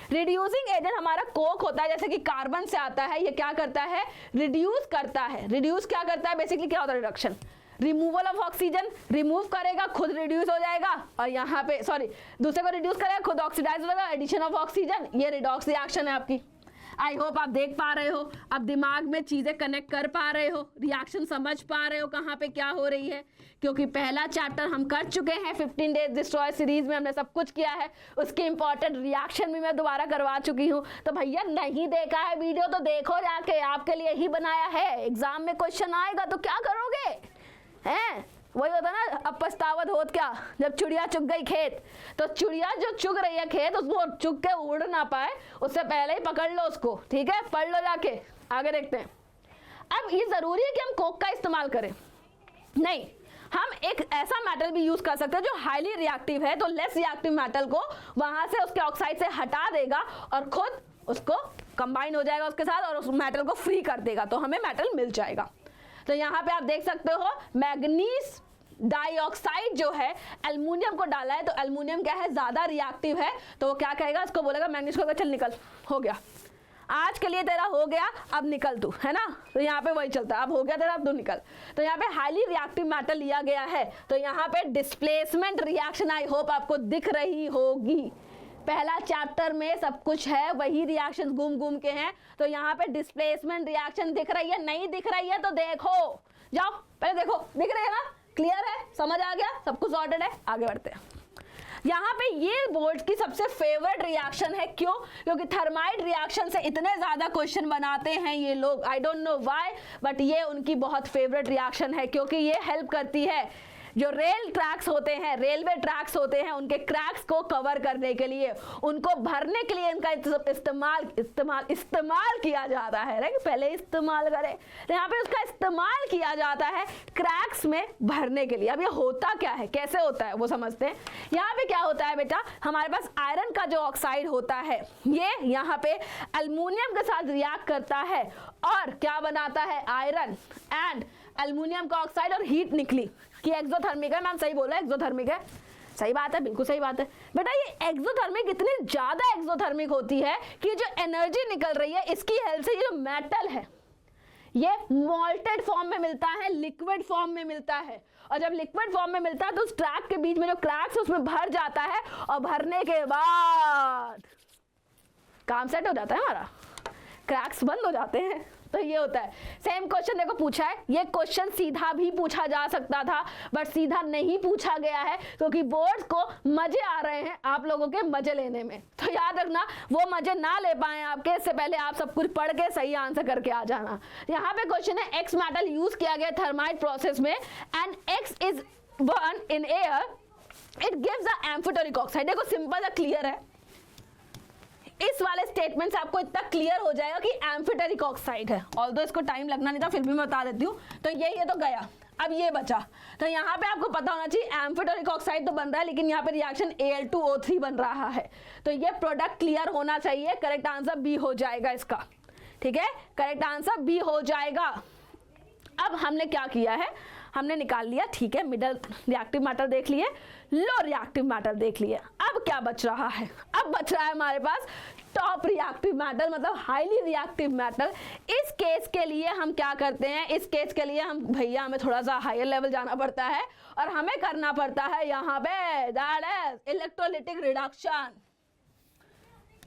रिड्यूसिंग एजेंट हमारा कोक होता है, जैसे कि कार्बन से आता है, ये क्या करता है, रिड्यूस करता है। रिड्यूस क्या करता है, बेसिकली क्या होता है, reduction, removal of oxygen, remove करेगा खुद रिड्यूस हो जाएगा, और यहाँ पे सॉरी दूसरे को रिड्यूस करेगा खुद ऑक्सीडाइज हो जाएगा, एडिशन ऑफ ऑक्सीजन, ये रिडॉक्स रिएक्शन है आपकी। आई होप आप देख पा रहे हो, अब दिमाग में चीज़ें कनेक्ट कर पा रहे हो, रिएक्शन समझ पा रहे हो कहाँ पे क्या हो रही है, क्योंकि पहला चैप्टर हम कर चुके हैं 15 डेज डिस्ट्रॉय सीरीज में, हमने सब कुछ किया है, उसके इंपॉर्टेंट रिएक्शन भी मैं दोबारा करवा चुकी हूँ। तो भैया नहीं देखा है वीडियो तो देखो जाके, आपके लिए ही बनाया है, एग्जाम में क्वेश्चन आएगा तो क्या करोगे हैं? वही होता ना, अब पछतावत होत क्या, जब चिड़िया चुग गई खेत। तो चिड़िया जो चुग रही है खेत, उसको चुग के उड़ ना पाए उससे पहले ही पकड़ लो उसको, ठीक है? पढ़ लो जाके, आगे देखते हैं। अब ये जरूरी है कि हम कोक का इस्तेमाल करें? नहीं, हम एक ऐसा मेटल भी यूज कर सकते हैं जो हाईली रिएक्टिव है, तो लेस रिएक्टिव मेटल को वहां से उसके ऑक्साइड से हटा देगा और खुद उसको कंबाइन हो जाएगा उसके साथ और उस मेटल को फ्री कर देगा, तो हमें मेटल मिल जाएगा। तो यहाँ पे आप देख सकते हो मैग्नीज डाइऑक्साइड जो है एल्युमिनियम को डाला है, तो एल्युमिनियम क्या है, ज्यादा रिएक्टिव है, तो वो क्या कहेगा, इसको बोलेगा मैग्नीज को, चल निकल, हो गया आज के लिए तेरा हो गया, अब निकल तू, है ना? तो यहाँ पे वही चलता है, अब हो गया तेरा, अब तू निकल। तो यहाँ पे हाईली रिएक्टिव मेटल लिया गया है, तो यहाँ पे डिस्प्लेसमेंट रिएक्शन आई होप आपको दिख रही होगी। पहला चैप्टर में सब कुछ है, वही रिएक्शन घूम घूम के हैं, तो यहाँ पे डिस्प्लेसमेंट रिएक्शन दिख रही है, नहीं दिख रही है तो देखो, जाओ पहले देखो, दिख रही है ना, क्लियर है, समझ आ गया, सब कुछ सॉर्टेड है, आगे बढ़ते हैं। यहाँ पे ये बोर्ड की सबसे फेवरेट रिएक्शन है, क्यों? क्योंकि थर्माइट रिएक्शन से इतने ज्यादा क्वेश्चन बनाते हैं ये लोग, I don't know why, but ये उनकी बहुत फेवरेट रिएक्शन है, क्योंकि ये हेल्प करती है जो रेल ट्रैक्स होते हैं, रेलवे ट्रैक्स होते हैं, उनके क्रैक्स को कवर करने के लिए, उनको भरने के लिए इनका इस्तेमाल किया जाता है, राइट? पहले इस्तेमाल करें, तो यहाँ पे उसका इस्तेमाल किया जाता है क्रैक्स में भरने के लिए। अब ये होता क्या है, कैसे होता है वो समझते हैं। यहाँ पे क्या होता है बेटा, हमारे पास आयरन का जो ऑक्साइड होता है, ये यहाँ पे एल्युमिनियम के साथ रिएक्ट करता है और क्या बनाता है, आयरन एंड एल्युमिनियम का ऑक्साइड, और हीट निकली कि एक्सोथर्मिक है। मैम सही बोला, एक्सोथर्मिक है, सही बात है, बिल्कुल सही बात है बेटा। ये एक्सोथर्मिक इतनी ज्यादा एक्सोथर्मिक होती है कि जो एनर्जी निकल रही है इसकी हेल्प से ये जो मेटल है ये मॉल्टेड फॉर्म में मिलता है, लिक्विड फॉर्म में मिलता है, और जब लिक्विड फॉर्म में मिलता है तो उस ट्रैक के बीच में जो क्रैक्स उसमें भर जाता है, और भरने के बाद काम सेट हो जाता है, हमारा क्रैक्स बंद हो जाते हैं। तो ये होता है। सेम क्वेश्चन देखो पूछा है, ये क्वेश्चन सीधा भी पूछा जा सकता था बट सीधा नहीं पूछा गया है क्योंकि बोर्ड को मजे आ रहे हैं आप लोगों के मजे लेने में। तो याद रखना वो मजे ना ले पाए आपके, इससे पहले आप सब कुछ पढ़ के सही आंसर करके आ जाना। यहाँ पे क्वेश्चन है एक्स मेटल यूज किया गया थर्माइट प्रोसेस में and X is burn in air, it gives a amphoteric oxide. देखो सिंपल है, क्लियर है, इस वाले स्टेटमेंट से आपको इतना क्लियर हो जाएगा कि एम्फिटोरिक ऑक्साइड है। ऑल्दो इसको टाइम लगना नहीं था, फिर भी मैं बता देती हूँ। तो ये तो गया, अब ये बचा। तो यहाँ पे आपको पता होना चाहिए एम्फिटोरिक ऑक्साइड तो बन रहा है लेकिन यहाँ पे रिएक्शन Al2O3 बन रहा है, तो ये प्रोडक्ट क्लियर होना चाहिए। करेक्ट आंसर बी हो जाएगा इसका, ठीक है, करेक्ट आंसर बी हो जाएगा। अब हमने क्या किया है, हमने निकाल लिया, ठीक है, मिडल रिएक्टिव मैटर देख लिए, लो रिएक्टिव मैटर देख लिए। अब क्या बच रहा है, अब बच रहा है हमारे पास टॉप रिएक्टिव मैटर, मतलब हाईली रिएक्टिव मैटर। इस केस के लिए हम क्या करते हैं, इस केस के लिए हम भैया हमें थोड़ा सा हायर लेवल जाना पड़ता है और हमें करना पड़ता है यहाँ पे that is electrolytic reduction.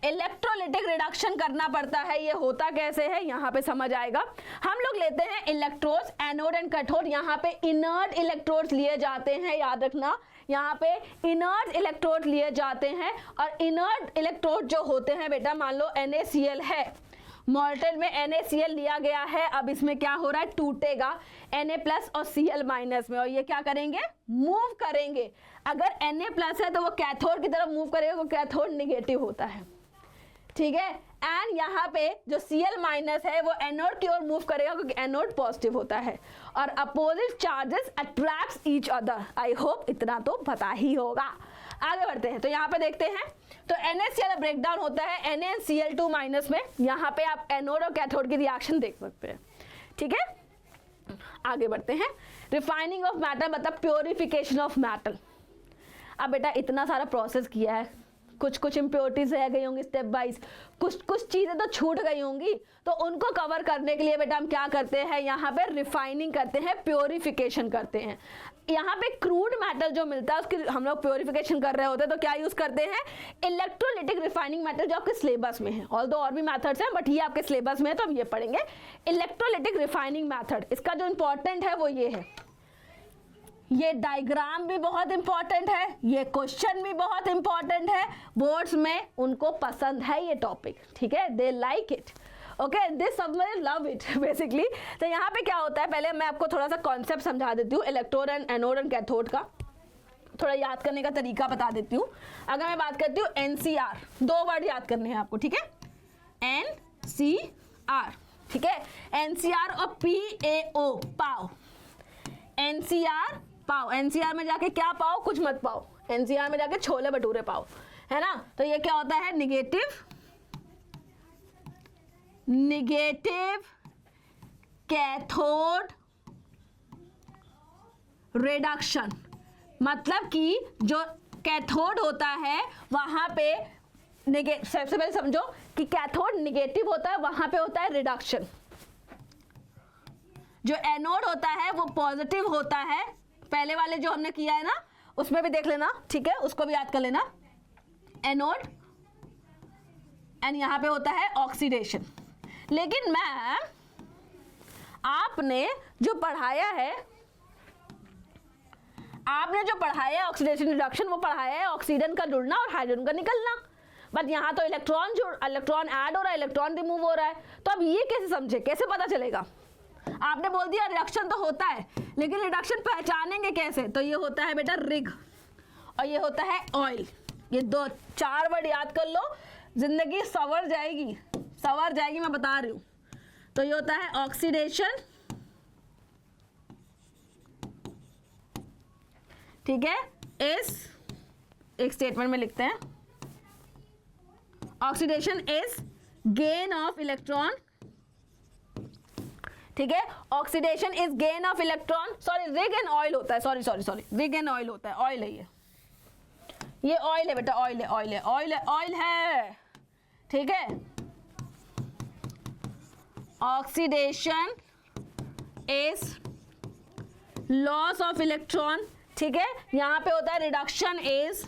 Electrolytic reduction करना पड़ता है। ये होता कैसे है यहाँ पे समझ आएगा। हम लोग लेते हैं इलेक्ट्रोड्स, एनोड एंड कैथोड। यहाँ पे इनर्ट इलेक्ट्रोड्स लिए जाते हैं, याद रखना, यहाँ पे इनर्ट इलेक्ट्रोड लिए जाते हैं। और इनर्ट इलेक्ट्रोड जो होते हैं बेटा, मान लो NaCl है, मॉल्टेड में NaCl लिया गया है, अब इसमें क्या हो रहा है, टूटेगा Na+ और Cl- में, और ये क्या करेंगे, मूव करेंगे। अगर Na+ है तो वो कैथोड की तरफ मूव करेगा, वो कैथोड निगेटिव होता है, ठीक है। एंड यहाँ पे जो Cl- है वो एनोड की ओर मूव करेगा क्योंकि एनोड पॉजिटिव होता है, और opposite charges attracts each other. I hope इतना तो पता ही होगा। आगे बढ़ते हैं, तो यहाँ पे देखते हैं, तो NaCl ब्रेक डाउन होता है NaCl2- में। यहाँ पे आप एनोड और कैथोड की रिएक्शन देख सकते हैं, ठीक है। आगे बढ़ते हैं, रिफाइनिंग ऑफ मैटर मतलब प्योरिफिकेशन ऑफ मैटर। अब बेटा इतना सारा प्रोसेस किया है, कुछ इम्प्योरिटीज रह गई होंगी स्टेप वाइज, कुछ चीज़ें तो छूट गई होंगी, तो उनको कवर करने के लिए बेटा हम क्या करते हैं, यहाँ पे रिफाइनिंग करते हैं, प्योरिफिकेशन करते हैं। यहाँ पे क्रूड मेटल जो मिलता है उसकी हम लोग प्योरिफिकेशन कर रहे होते हैं, तो क्या यूज़ करते हैं, इलेक्ट्रोलिटिक रिफाइनिंग मेथड, जो आपके सिलेबस में है। ऑल्दो और भी मेथड्स हैं बट ये आपके सिलेबस में है तो हम ये पढ़ेंगे, इलेक्ट्रोलिटिक रिफाइनिंग मेथड। इसका जो इंपॉर्टेंट है वो ये है, ये डायग्राम भी बहुत इंपॉर्टेंट है, ये क्वेश्चन भी बहुत इंपॉर्टेंट है, बोर्ड्स में उनको पसंद है ये टॉपिक, ठीक है, they like it, okay, this submarine love it basically. तो यहाँ पे क्या होता है, पहले मैं आपको थोड़ा सा कॉन्सेप्ट समझा देती हूँ, electrode and anode and cathode का थोड़ा याद करने का तरीका बता देती हूँ। अगर मैं बात करती हूँ NCR, 2 वर्ड याद करने हैं आपको, ठीक है, NCR, ठीक है, NCR और PAO, पाओ, NCR पाओ, NCR में जाके क्या पाओ, कुछ मत पाओ, NCR में जाके छोले भटूरे पाओ, है ना। तो ये क्या होता है, निगेटिव कैथोड रिडक्शन, मतलब कि जो कैथोड होता है वहां पे सबसे पहले समझो कि कैथोड निगेटिव होता है, वहां पे होता है रिडक्शन। जो एनोड होता है वो पॉजिटिव होता है, पहले वाले जो हमने किया है ना उसमें भी देख लेना, ठीक है, उसको भी याद कर लेना, एनोड एंड यहां पे होता है ऑक्सीडेशन। लेकिन मैम आपने जो पढ़ाया है ऑक्सीडेशन रिडक्शन, वो पढ़ाया है ऑक्सीजन का जुड़ना और हाइड्रोजन का निकलना, बट यहाँ तो इलेक्ट्रॉन ऐड हो रहा है, इलेक्ट्रॉन रिमूव हो रहा है, तो अब ये कैसे समझे, कैसे पता चलेगा। आपने बोल दिया रिडक्शन तो होता है, लेकिन रिडक्शन पहचानेंगे कैसे, तो ये होता है बेटा रिग और ये होता है ऑयल। ये 2-4 वर्ड याद कर लो, जिंदगी संवर जाएगी, मैं बता रही हूँ। तो ये होता है ऑक्सीडेशन, ठीक है, इस एक स्टेटमेंट में लिखते हैं, oxidation is gain of electron, ठीक है, oxidation is gain of electron, sorry rig and oil होता है, सॉरी रिग एंड ऑयल होता है, ऑयल है ये ऑयल है बेटा, ऑयल है, ठीक है। Oxidation is loss of electron, ठीक है, यहां पे होता है reduction is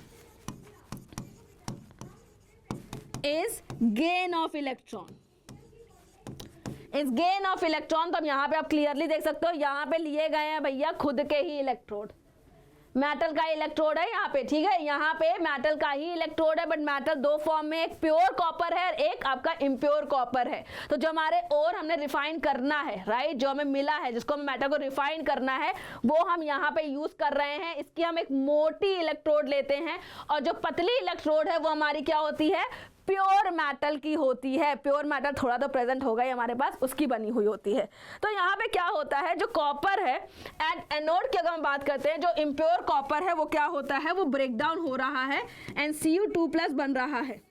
gain of electron, तो अब यहां पे आप क्लियरली देख सकते हो, यहां पे लिए गए हैं भैया खुद के ही इलेक्ट्रोड, मेटल का इलेक्ट्रोड है यहाँ पे, ठीक है, यहाँ पे मेटल का ही इलेक्ट्रोड है, बट मेटल 2 फॉर्म में, एक प्योर कॉपर है और एक आपका इम्प्योर कॉपर है। तो जो हमारे और हमने रिफाइन करना है, राइट, जो हमें मिला है, जिसको हमें मेटल को रिफाइन करना है, वो हम यहाँ पे यूज कर रहे हैं। इसकी हम एक मोटी इलेक्ट्रोड लेते हैं और जो पतली इलेक्ट्रोड है वो हमारी क्या होती है, प्योर मेटल की होती है। प्योर मेटल थोड़ा तो प्रेजेंट होगा ही हमारे पास, उसकी बनी हुई होती है। तो यहाँ पे क्या होता है, जो कॉपर है एंड एनोड की अगर हम बात करते हैं, जो इम्प्योर कॉपर है वो क्या होता है, वो ब्रेक डाउन हो रहा है एंड Cu2+ बन रहा है,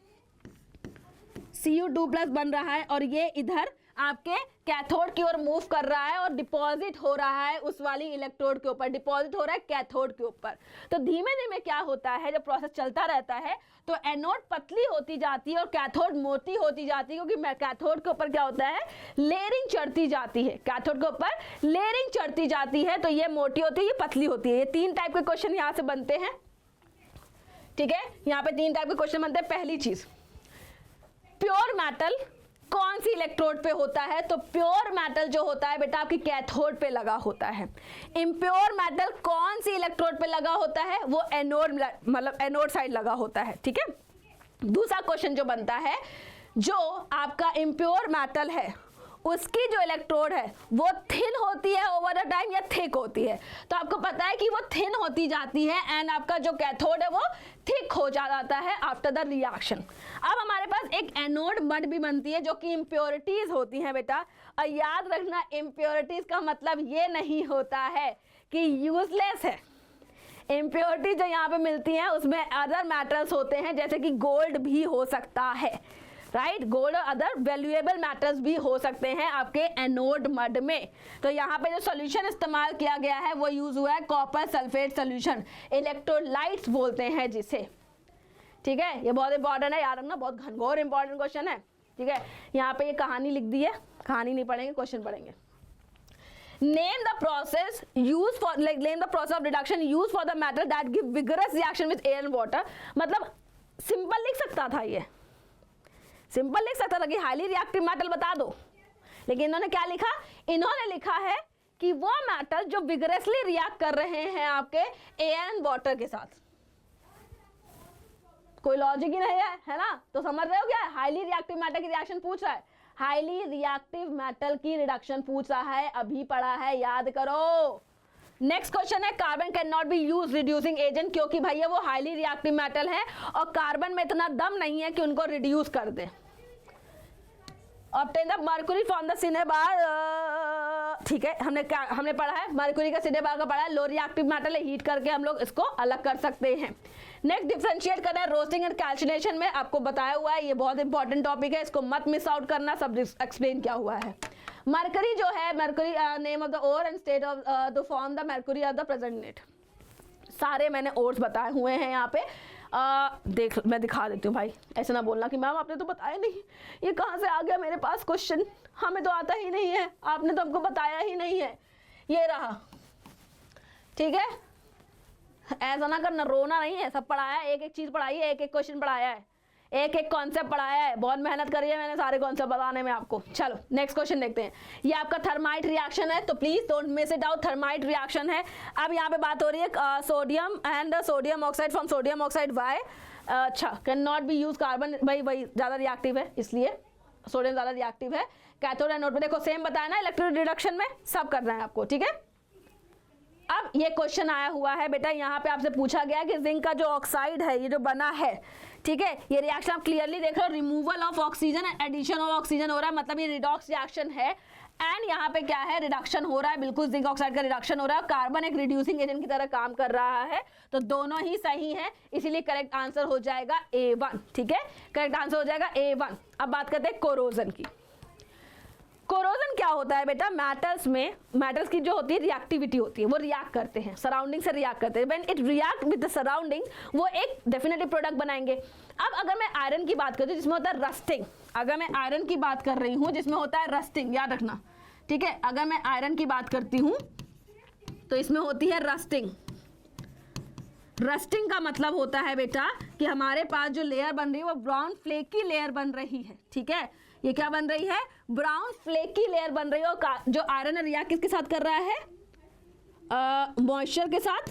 Cu2+ बन रहा है और ये इधर आपके कैथोड की ओर मूव कर रहा है और डिपॉजिट हो रहा है उस वाली इलेक्ट्रोड के ऊपर, डिपॉजिट हो रहा है कैथोड के ऊपर। तो धीमे धीमे क्या होता है, जब प्रोसेस चलता रहता है तो एनोड पतली होती जाती है और कैथोड मोटी होती जाती है, क्योंकि कैथोड के ऊपर क्या होता है, लेयरिंग चढ़ती जाती है, कैथोड के ऊपर लेयरिंग चढ़ती जाती है, तो ये मोटी होती है, ये पतली होती है। ये 3 टाइप के क्वेश्चन यहाँ से बनते हैं, ठीक है, यहाँ पे 3 टाइप के क्वेश्चन बनते हैं। पहली चीज, प्योर मेटल कौन सी इलेक्ट्रोड पे होता है, तो प्योर मेटल जो होता है बेटा आपकी कैथोड पे लगा होता है। इम्प्योर मेटल कौन सी इलेक्ट्रोड पे लगा होता है, वो एनोड, मतलब एनोड साइड लगा होता है, ठीक है। दूसरा क्वेश्चन जो बनता है, जो आपका इम्प्योर मेटल है उसकी जो इलेक्ट्रोड है वो थिन होती है ओवर द टाइम या थिक होती है, तो आपको पता है कि वो थिन होती जाती है एंड आपका जो कैथोड है वो थिक हो जाता है आफ्टर द रिएक्शन। अब हमारे पास एक एनोड मड भी बनती है जो कि इम्प्योरिटीज होती हैं बेटा, और याद रखना इम्प्योरिटीज का मतलब ये नहीं होता है कि यूजलेस है। इम्प्योरिटी जो यहाँ पे मिलती हैं उसमें अदर मेटल्स होते हैं, जैसे कि गोल्ड भी हो सकता है, राइट, गोल्ड और अदर वैल्यूएबल मेटल्स भी हो सकते हैं आपके एनोड मड में। तो यहाँ पे जो सॉल्यूशन इस्तेमाल किया गया है वो यूज हुआ है कॉपर सल्फेट सॉल्यूशन, इलेक्ट्रोलाइट्स बोलते हैं जिसे, ठीक है, ये बहुत इंपॉर्टेंट है, याद रखना, बहुत घनघोर इंपॉर्टेंट क्वेश्चन है। ठीक है, यहाँ पे ये कहानी लिख दी है, कहानी नहीं पढ़ेंगे, क्वेश्चन पढ़ेंगे। Name the process used for, like name the process of reduction used for the metal that give vigorous reaction with air and water। मतलब सिंपल लिख सकता था, ये सिंपल लिख सकता था कि हाईली रिएक्टिव मेटल बता दो, लेकिन इन्होंने क्या लिखा, इन्होंने लिखा है कि वो मेटल जो विगरसली रिएक्ट कर रहे हैं आपके एयर एंड वाटर के साथ। कोई लॉजिक ही नहीं है ना, तो समझ रहे हो क्या, हाईली रिएक्टिव मेटल की रिएक्शन पूछ रहा है, हाईली रिएक्टिव मेटल की रिडक्शन पूछ रहा है, अभी पढ़ा है, याद करो। नेक्स्ट क्वेश्चन है, carbon can not be use reducing agent, क्योंकि भैया वो हाईली रिएक्टिव मेटल है और कार्बन में इतना दम नहीं है कि उनको रिड्यूस कर दे। Obtain the mercury from the cinnabar, ठीक है, हमने पढ़ा है, मर्क्यूरी का सिनेबार का पढ़ा है, लो रिएक्टिव मेटल है, हीट करके हम लोग इसको अलग कर सकते हैं। नेक्स्ट डिफरेंशिएट करना है रोस्टिंग एंड कैल्सिनेशन में, आपको बताया हुआ है, ये बहुत इंपॉर्टेंट टॉपिक है, इसको मत मिस आउट करना, सब एक्सप्लेन क्या हुआ है। मरकरी जो है, mercury name of the ore and state of to form the mercury of the present net, सारे मैंने ओर्स बताए हुए हैं यहाँ पे। देख, मैं दिखा देती हूँ भाई, ऐसे ना बोलना कि मैम आपने तो बताया नहीं, ये कहाँ से आ गया मेरे पास क्वेश्चन, हमें तो आता ही नहीं है, आपने तो हमको बताया ही नहीं है। ये रहा, ठीक है, ऐसा ना करना, रोना नहीं है, सब पढ़ाया है, एक एक चीज़ पढ़ाई है, एक एक क्वेश्चन पढ़ाया है, एक एक कॉन्सेप्ट पढ़ाया है, बहुत मेहनत करी है मैंने सारे कॉन्सेप्ट बताने में आपको। चलो नेक्स्ट क्वेश्चन देखते हैं, ये आपका थर्माइट रिएक्शन है, तो please don't miss it out, thermite reaction है। अब यहाँ पे बात हो रही है sodium and sodium oxide from sodium oxide why, अच्छा, can not be use carbon, भाई वही ज़्यादा रिएक्टिव है, इसलिए सोडियम ज़्यादा रिएक्टिव है। कैथोड एंड एनोड पे देखो सेम बताया ना, इलेक्ट्रिक रिडक्शन में सब करना है आपको, ठीक है। अब ये क्वेश्चन आया हुआ है बेटा, यहाँ पे आपसे पूछा गया कि जिंक का जो ऑक्साइड है, ये जो बना है, ठीक है, ये रिएक्शन आप क्लियरली देख रहे हो, removal of oxygen addition of oxygen हो रहा है, मतलब ये रिडॉक्स रिएक्शन है। एंड यहाँ पे क्या है, रिडक्शन हो रहा है, बिल्कुल जिंक ऑक्साइड का रिडक्शन हो रहा है, कार्बन एक रिड्यूसिंग एजेंट की तरह काम कर रहा है, तो दोनों ही सही है, इसीलिए करेक्ट आंसर हो जाएगा A1, ठीक है, करेक्ट आंसर हो जाएगा A1। अब बात करते हैं कोरोजन की। कोरोजन क्या होता है बेटा, मेटल्स में, मेटल्स की जो होती है रिएक्टिविटी होती है, वो रिएक्ट करते हैं, सराउंडिंग से रिएक्ट करते हैं, when it react with the surrounding वो एक डेफिनेटिव प्रोडक्ट बनाएंगे। अब अगर मैं आयरन की बात करती हूँ जिसमें होता है रस्टिंग, अगर मैं आयरन की बात कर रही हूँ जिसमें होता है रस्टिंग, याद रखना, ठीक है, अगर मैं आयरन की बात करती हूँ तो इसमें होती है रस्टिंग। रस्टिंग का मतलब होता है बेटा कि हमारे पास जो लेयर बन रही है वो ब्राउन फ्लेकी लेयर बन रही है, ठीक है, ये क्या बन रही है, ब्राउन फ्लेकी लेयर बन रही है, और जो आयरन रिएक्ट किसके साथ कर रहा है, मॉइस्चर के साथ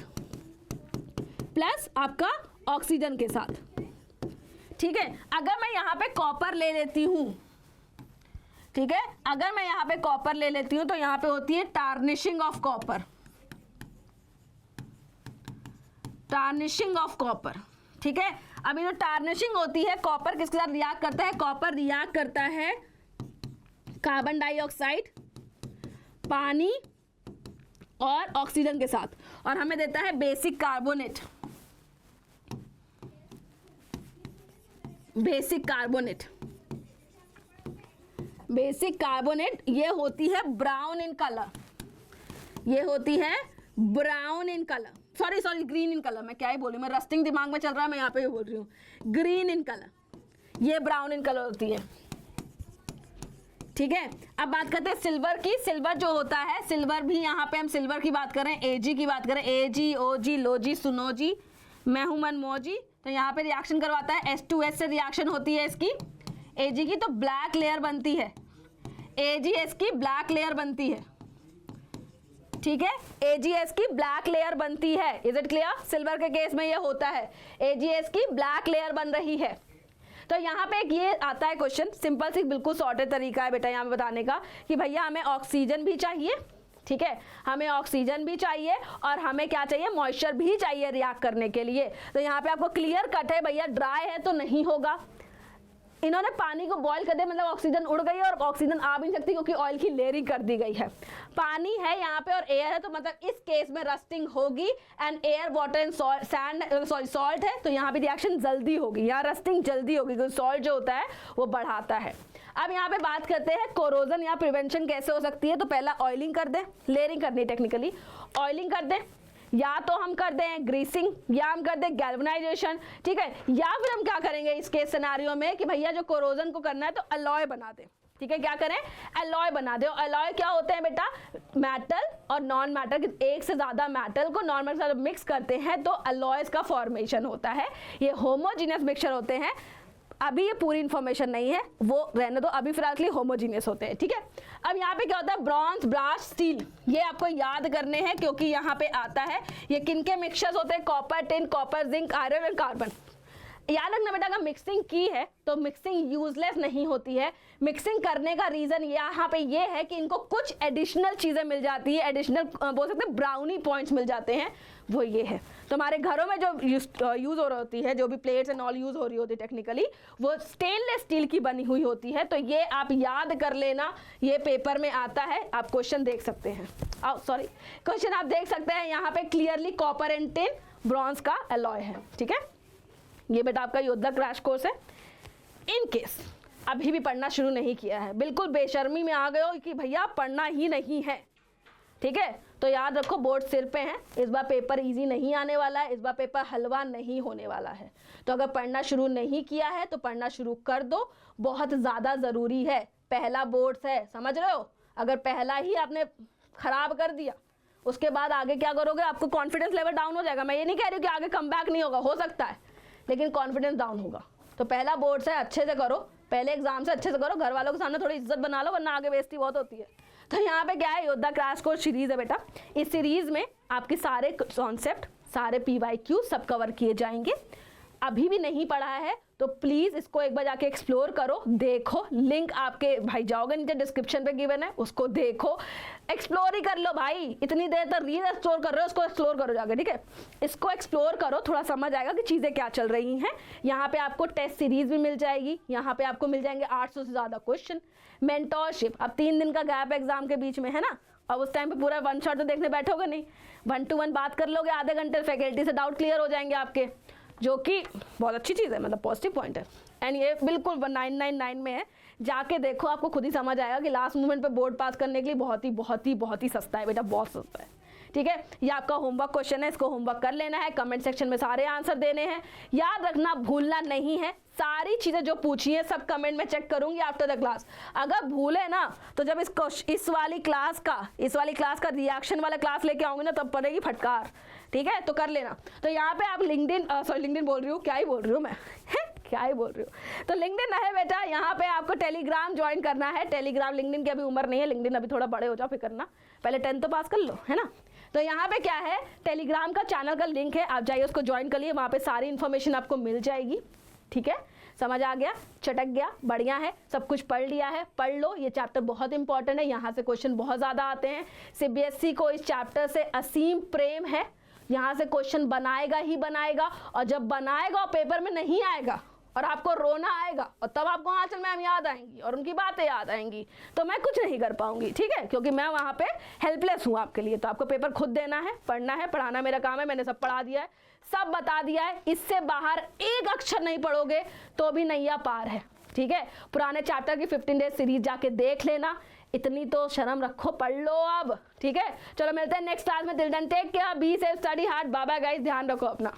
प्लस आपका ऑक्सीजन के साथ, ठीक है। अगर मैं यहाँ पे कॉपर ले लेती हूँ, ठीक है, अगर मैं यहाँ पे कॉपर ले लेती हूँ तो यहाँ पे होती है tarnishing of copper, tarnishing of copper, ठीक है। अब ये जो टार्निशिंग होती है, कॉपर किसके साथ रिएक्ट करता है, कॉपर रिएक्ट करता है कार्बन डाइऑक्साइड, पानी और ऑक्सीजन के साथ, और हमें देता है basic carbonate, basic carbonate, basic carbonate, ये होती है ब्राउन इन कलर, ये होती है brown in colour, sorry green in colour, मैं क्या ही बोल रही हूँ, मैं रस्टिंग दिमाग में चल रहा है, मैं यहाँ पे बोल रही हूँ ग्रीन इन कलर, ये ब्राउन इन कलर होती है, ठीक है। अब बात करते हैं सिल्वर की। सिल्वर जो होता है, सिल्वर भी यहाँ पे हम सिल्वर की बात करें, Ag की बात करें, Ag, Og, लोजी, सुनोजी, मैं हूँ मनमोजी, तो यहाँ पे रिएक्शन करवाता है, H2S से रिएक्शन होती है इसकी, Ag की तो ब्लैक लेयर बनती है, AgS की ब्लैक लेयर बनती है, ठीक है, AgS की ब्लैक लेयर बनती है, इज इट क्लियर। सिल्वर के केस में ये होता है, AgS की ब्लैक लेयर बन रही है। तो यहाँ पे एक ये आता है क्वेश्चन, सिंपल सी बिल्कुल सॉर्टेड तरीका है बेटा यहाँ पे बताने का कि भैया हमें ऑक्सीजन भी चाहिए, ठीक है, हमें ऑक्सीजन भी चाहिए और हमें क्या चाहिए, मॉइस्चर भी चाहिए रिएक्ट करने के लिए। तो यहाँ पे आपको क्लियर कट है भैया, ड्राई है तो नहीं होगा, इन्होंने पानी को बॉईल कर दिया, मतलब ऑक्सीजन उड़ गई है और ऑक्सीजन आ भी नहीं सकती क्योंकि ऑयल की लेयरिंग कर दी गई है। पानी है यहाँ पे और एयर है, तो मतलब इस केस में रस्टिंग होगी, and air water and salt है, तो यहाँ पे रिएक्शन जल्दी होगी, यहाँ रस्टिंग जल्दी होगी क्योंकि सॉल्ट जो होता है वो बढ़ाता है। अब यहाँ पे बात करते हैं कोरोजन या प्रिवेंशन कैसे हो सकती है। तो पहला ऑयलिंग कर दे, लेयरिंग करनी टेक्निकली, ऑयलिंग कर दे, या तो हम कर दें ग्रीसिंग या हम कर दें गैल्वेनाइजेशन, ठीक है, या फिर हम क्या करेंगे इस केस सिनेरियो में कि भैया जो कोरोजन को करना है तो अलॉय बना दें, ठीक है, क्या करें अलॉय बना दे। अलॉय क्या होते हैं बेटा, मेटल और नॉन मेटल, एक से ज्यादा मेटल को नॉन मेटल से मिक्स करते हैं तो अलॉयज का फॉर्मेशन होता है। ये होमोजीनियस मिक्सचर होते हैं। अभी ये पूरी इंफॉर्मेशन नहीं है, वो रहने दो, अभी फिलहाल के लिए होमोजीनियस होते हैं, ठीक है। अब यहाँ पे क्या होता है, ब्रॉन्ज, ब्रास, स्टील, ये आपको याद करने हैं क्योंकि यहाँ पे आता है ये किन के मिक्सचर्स होते हैं, copper, tin, copper, zinc, iron and carbon. याद रखना बेटा, अगर मिक्सिंग की है तो मिक्सिंग यूजलेस नहीं होती है। मिक्सिंग करने का रीजन यहाँ पे ये है कि इनको कुछ एडिशनल चीजें मिल जाती है, एडिशनल बोल सकते हैं ब्राउनी पॉइंट्स मिल जाते हैं, वो ये है। तो हमारे घरों में जो यूज हो रही होती है, जो भी प्लेट्स एंड ऑल यूज हो रही होती है टेक्निकली, वो स्टेनलेस स्टील की बनी हुई होती है। तो ये आप याद कर लेना, ये पेपर में आता है, आप क्वेश्चन देख सकते हैं। क्वेश्चन आप देख सकते हैं यहाँ पे clearly copper and tin bronze का अलॉय है, ठीक है। ये बेटा आपका योद्धा क्रैश कोर्स है। इन केस अभी भी पढ़ना शुरू नहीं किया है, बिल्कुल बेशर्मी में आ गए हो कि भैया पढ़ना ही नहीं है, ठीक है, तो याद रखो बोर्ड सिर पे है, इस बार पेपर इजी नहीं आने वाला है, इस बार पेपर हलवा नहीं होने वाला है। तो अगर पढ़ना शुरू नहीं किया है तो पढ़ना शुरू कर दो, बहुत ज़्यादा ज़रूरी है। पहला बोर्ड्स है, समझ रहे हो, अगर पहला ही आपने खराब कर दिया उसके बाद आगे क्या करोगे, आपको कॉन्फिडेंस लेवल डाउन हो जाएगा। मैं ये नहीं कह रही हूँ कि आगे कम बैक नहीं होगा, हो सकता है, लेकिन कॉन्फिडेंस डाउन होगा। तो पहला बोर्ड से अच्छे से करो, पहले एग्जाम से अच्छे से करो, घर वालों के सामने थोड़ी इज्जत बना लो, वरना आगे बेइज्जती बहुत होती है। तो यहाँ पे क्या है, योद्धा क्रैश कोर्स सीरीज है बेटा। इस सीरीज में आपके सारे कॉन्सेप्ट, सारे PYQ सब कवर किए जाएंगे। अभी भी नहीं पढ़ा है तो प्लीज इसको एक बार जाके एक्सप्लोर करो, देखो, लिंक आपके भाई जाओगे नीचे डिस्क्रिप्शन पे गिवन है, उसको देखो, एक्सप्लोर ही कर लो भाई। इतनी देर तक रील एक्सप्लोर कर रहे हो, उसको एक्सप्लोर करो जाके, ठीक है, इसको एक्सप्लोर करो, थोड़ा समझ आएगा कि चीजें क्या चल रही हैं। यहाँ पे आपको टेस्ट सीरीज भी मिल जाएगी, यहाँ पे आपको मिल जाएंगे 800 से ज्यादा क्वेश्चन। मेंटोरशिप, अब 3 दिन का गैप एग्जाम के बीच में है ना, अब उस टाइम पे पूरा वन शॉट तो देखने बैठोगे नहीं, 1-to-1 बात कर लोगे आधे घंटे, फैकल्टी से डाउट क्लियर हो जाएंगे आपके, जो कि बहुत अच्छी चीज़ है, मतलब पॉजिटिव पॉइंट है। एंड ये बिल्कुल 999 में है, जाके देखो, आपको खुद ही समझ आएगा कि लास्ट मोमेंट पे बोर्ड पास करने के लिए बहुत ही सस्ता है बेटा, बहुत सस्ता है, ठीक है। ये आपका होमवर्क क्वेश्चन है, इसको होमवर्क कर लेना है, कमेंट सेक्शन में सारे आंसर देने हैं, याद रखना भूलना नहीं है। सारी चीज़ें जो पूछी हैं सब कमेंट में चेक करूंगी आफ्टर द क्लास। अगर भूले ना तो जब इस वाली क्लास का रिएक्शन वाला क्लास लेके आऊंगी ना, तब पड़ेगी फटकार, ठीक है, तो कर लेना। तो यहाँ पे आप लिंक्डइन बोल रही हूँ, क्या ही बोल रही हूँ मैं क्या ही बोल रही हूँ, तो लिंक्डइन है बेटा, यहाँ पे आपको टेलीग्राम ज्वाइन करना है। टेलीग्राम, लिंक्डइन की अभी उम्र नहीं है, लिंक्डइन अभी थोड़ा बड़े हो जाओ फिर करना, पहले 10th तो पास कर लो, है ना। तो यहाँ पे क्या है, टेलीग्राम का चैनल का लिंक है, आप जाइए उसको ज्वाइन कर लिए, वहाँ पे सारी इन्फॉर्मेशन आपको मिल जाएगी, ठीक है। समझ आ गया, चटक गया, बढ़िया है, सब कुछ पढ़ लिया है, पढ़ लो, ये चैप्टर बहुत इंपॉर्टेंट है, यहाँ से क्वेश्चन बहुत ज़्यादा आते हैं। CBSE को इस चैप्टर से असीम प्रेम है, यहाँ से क्वेश्चन बनाएगा ही बनाएगा, और जब बनाएगा और पेपर में नहीं आएगा और आपको रोना आएगा, और तब आपको आंचल मैम याद आएंगी और उनकी बातें याद आएंगी, तो मैं कुछ नहीं कर पाऊंगी, ठीक है, क्योंकि मैं वहाँ पे हेल्पलेस हूँ आपके लिए। तो आपको पेपर खुद देना है, पढ़ना है, पढ़ाना मेरा काम है, मैंने सब पढ़ा दिया है, सब बता दिया है, इससे बाहर एक अक्षर नहीं पढ़ोगे तो भी नैया पार है, ठीक है। पुराने चैप्टर की 15 डेज सीरीज जाके देख लेना, इतनी तो शर्म रखो, पढ़ लो अब, ठीक है। चलो मिलते हैं नेक्स्ट क्लास में, till then take care, be safe, study hard, bye bye guys, ध्यान रखो अपना।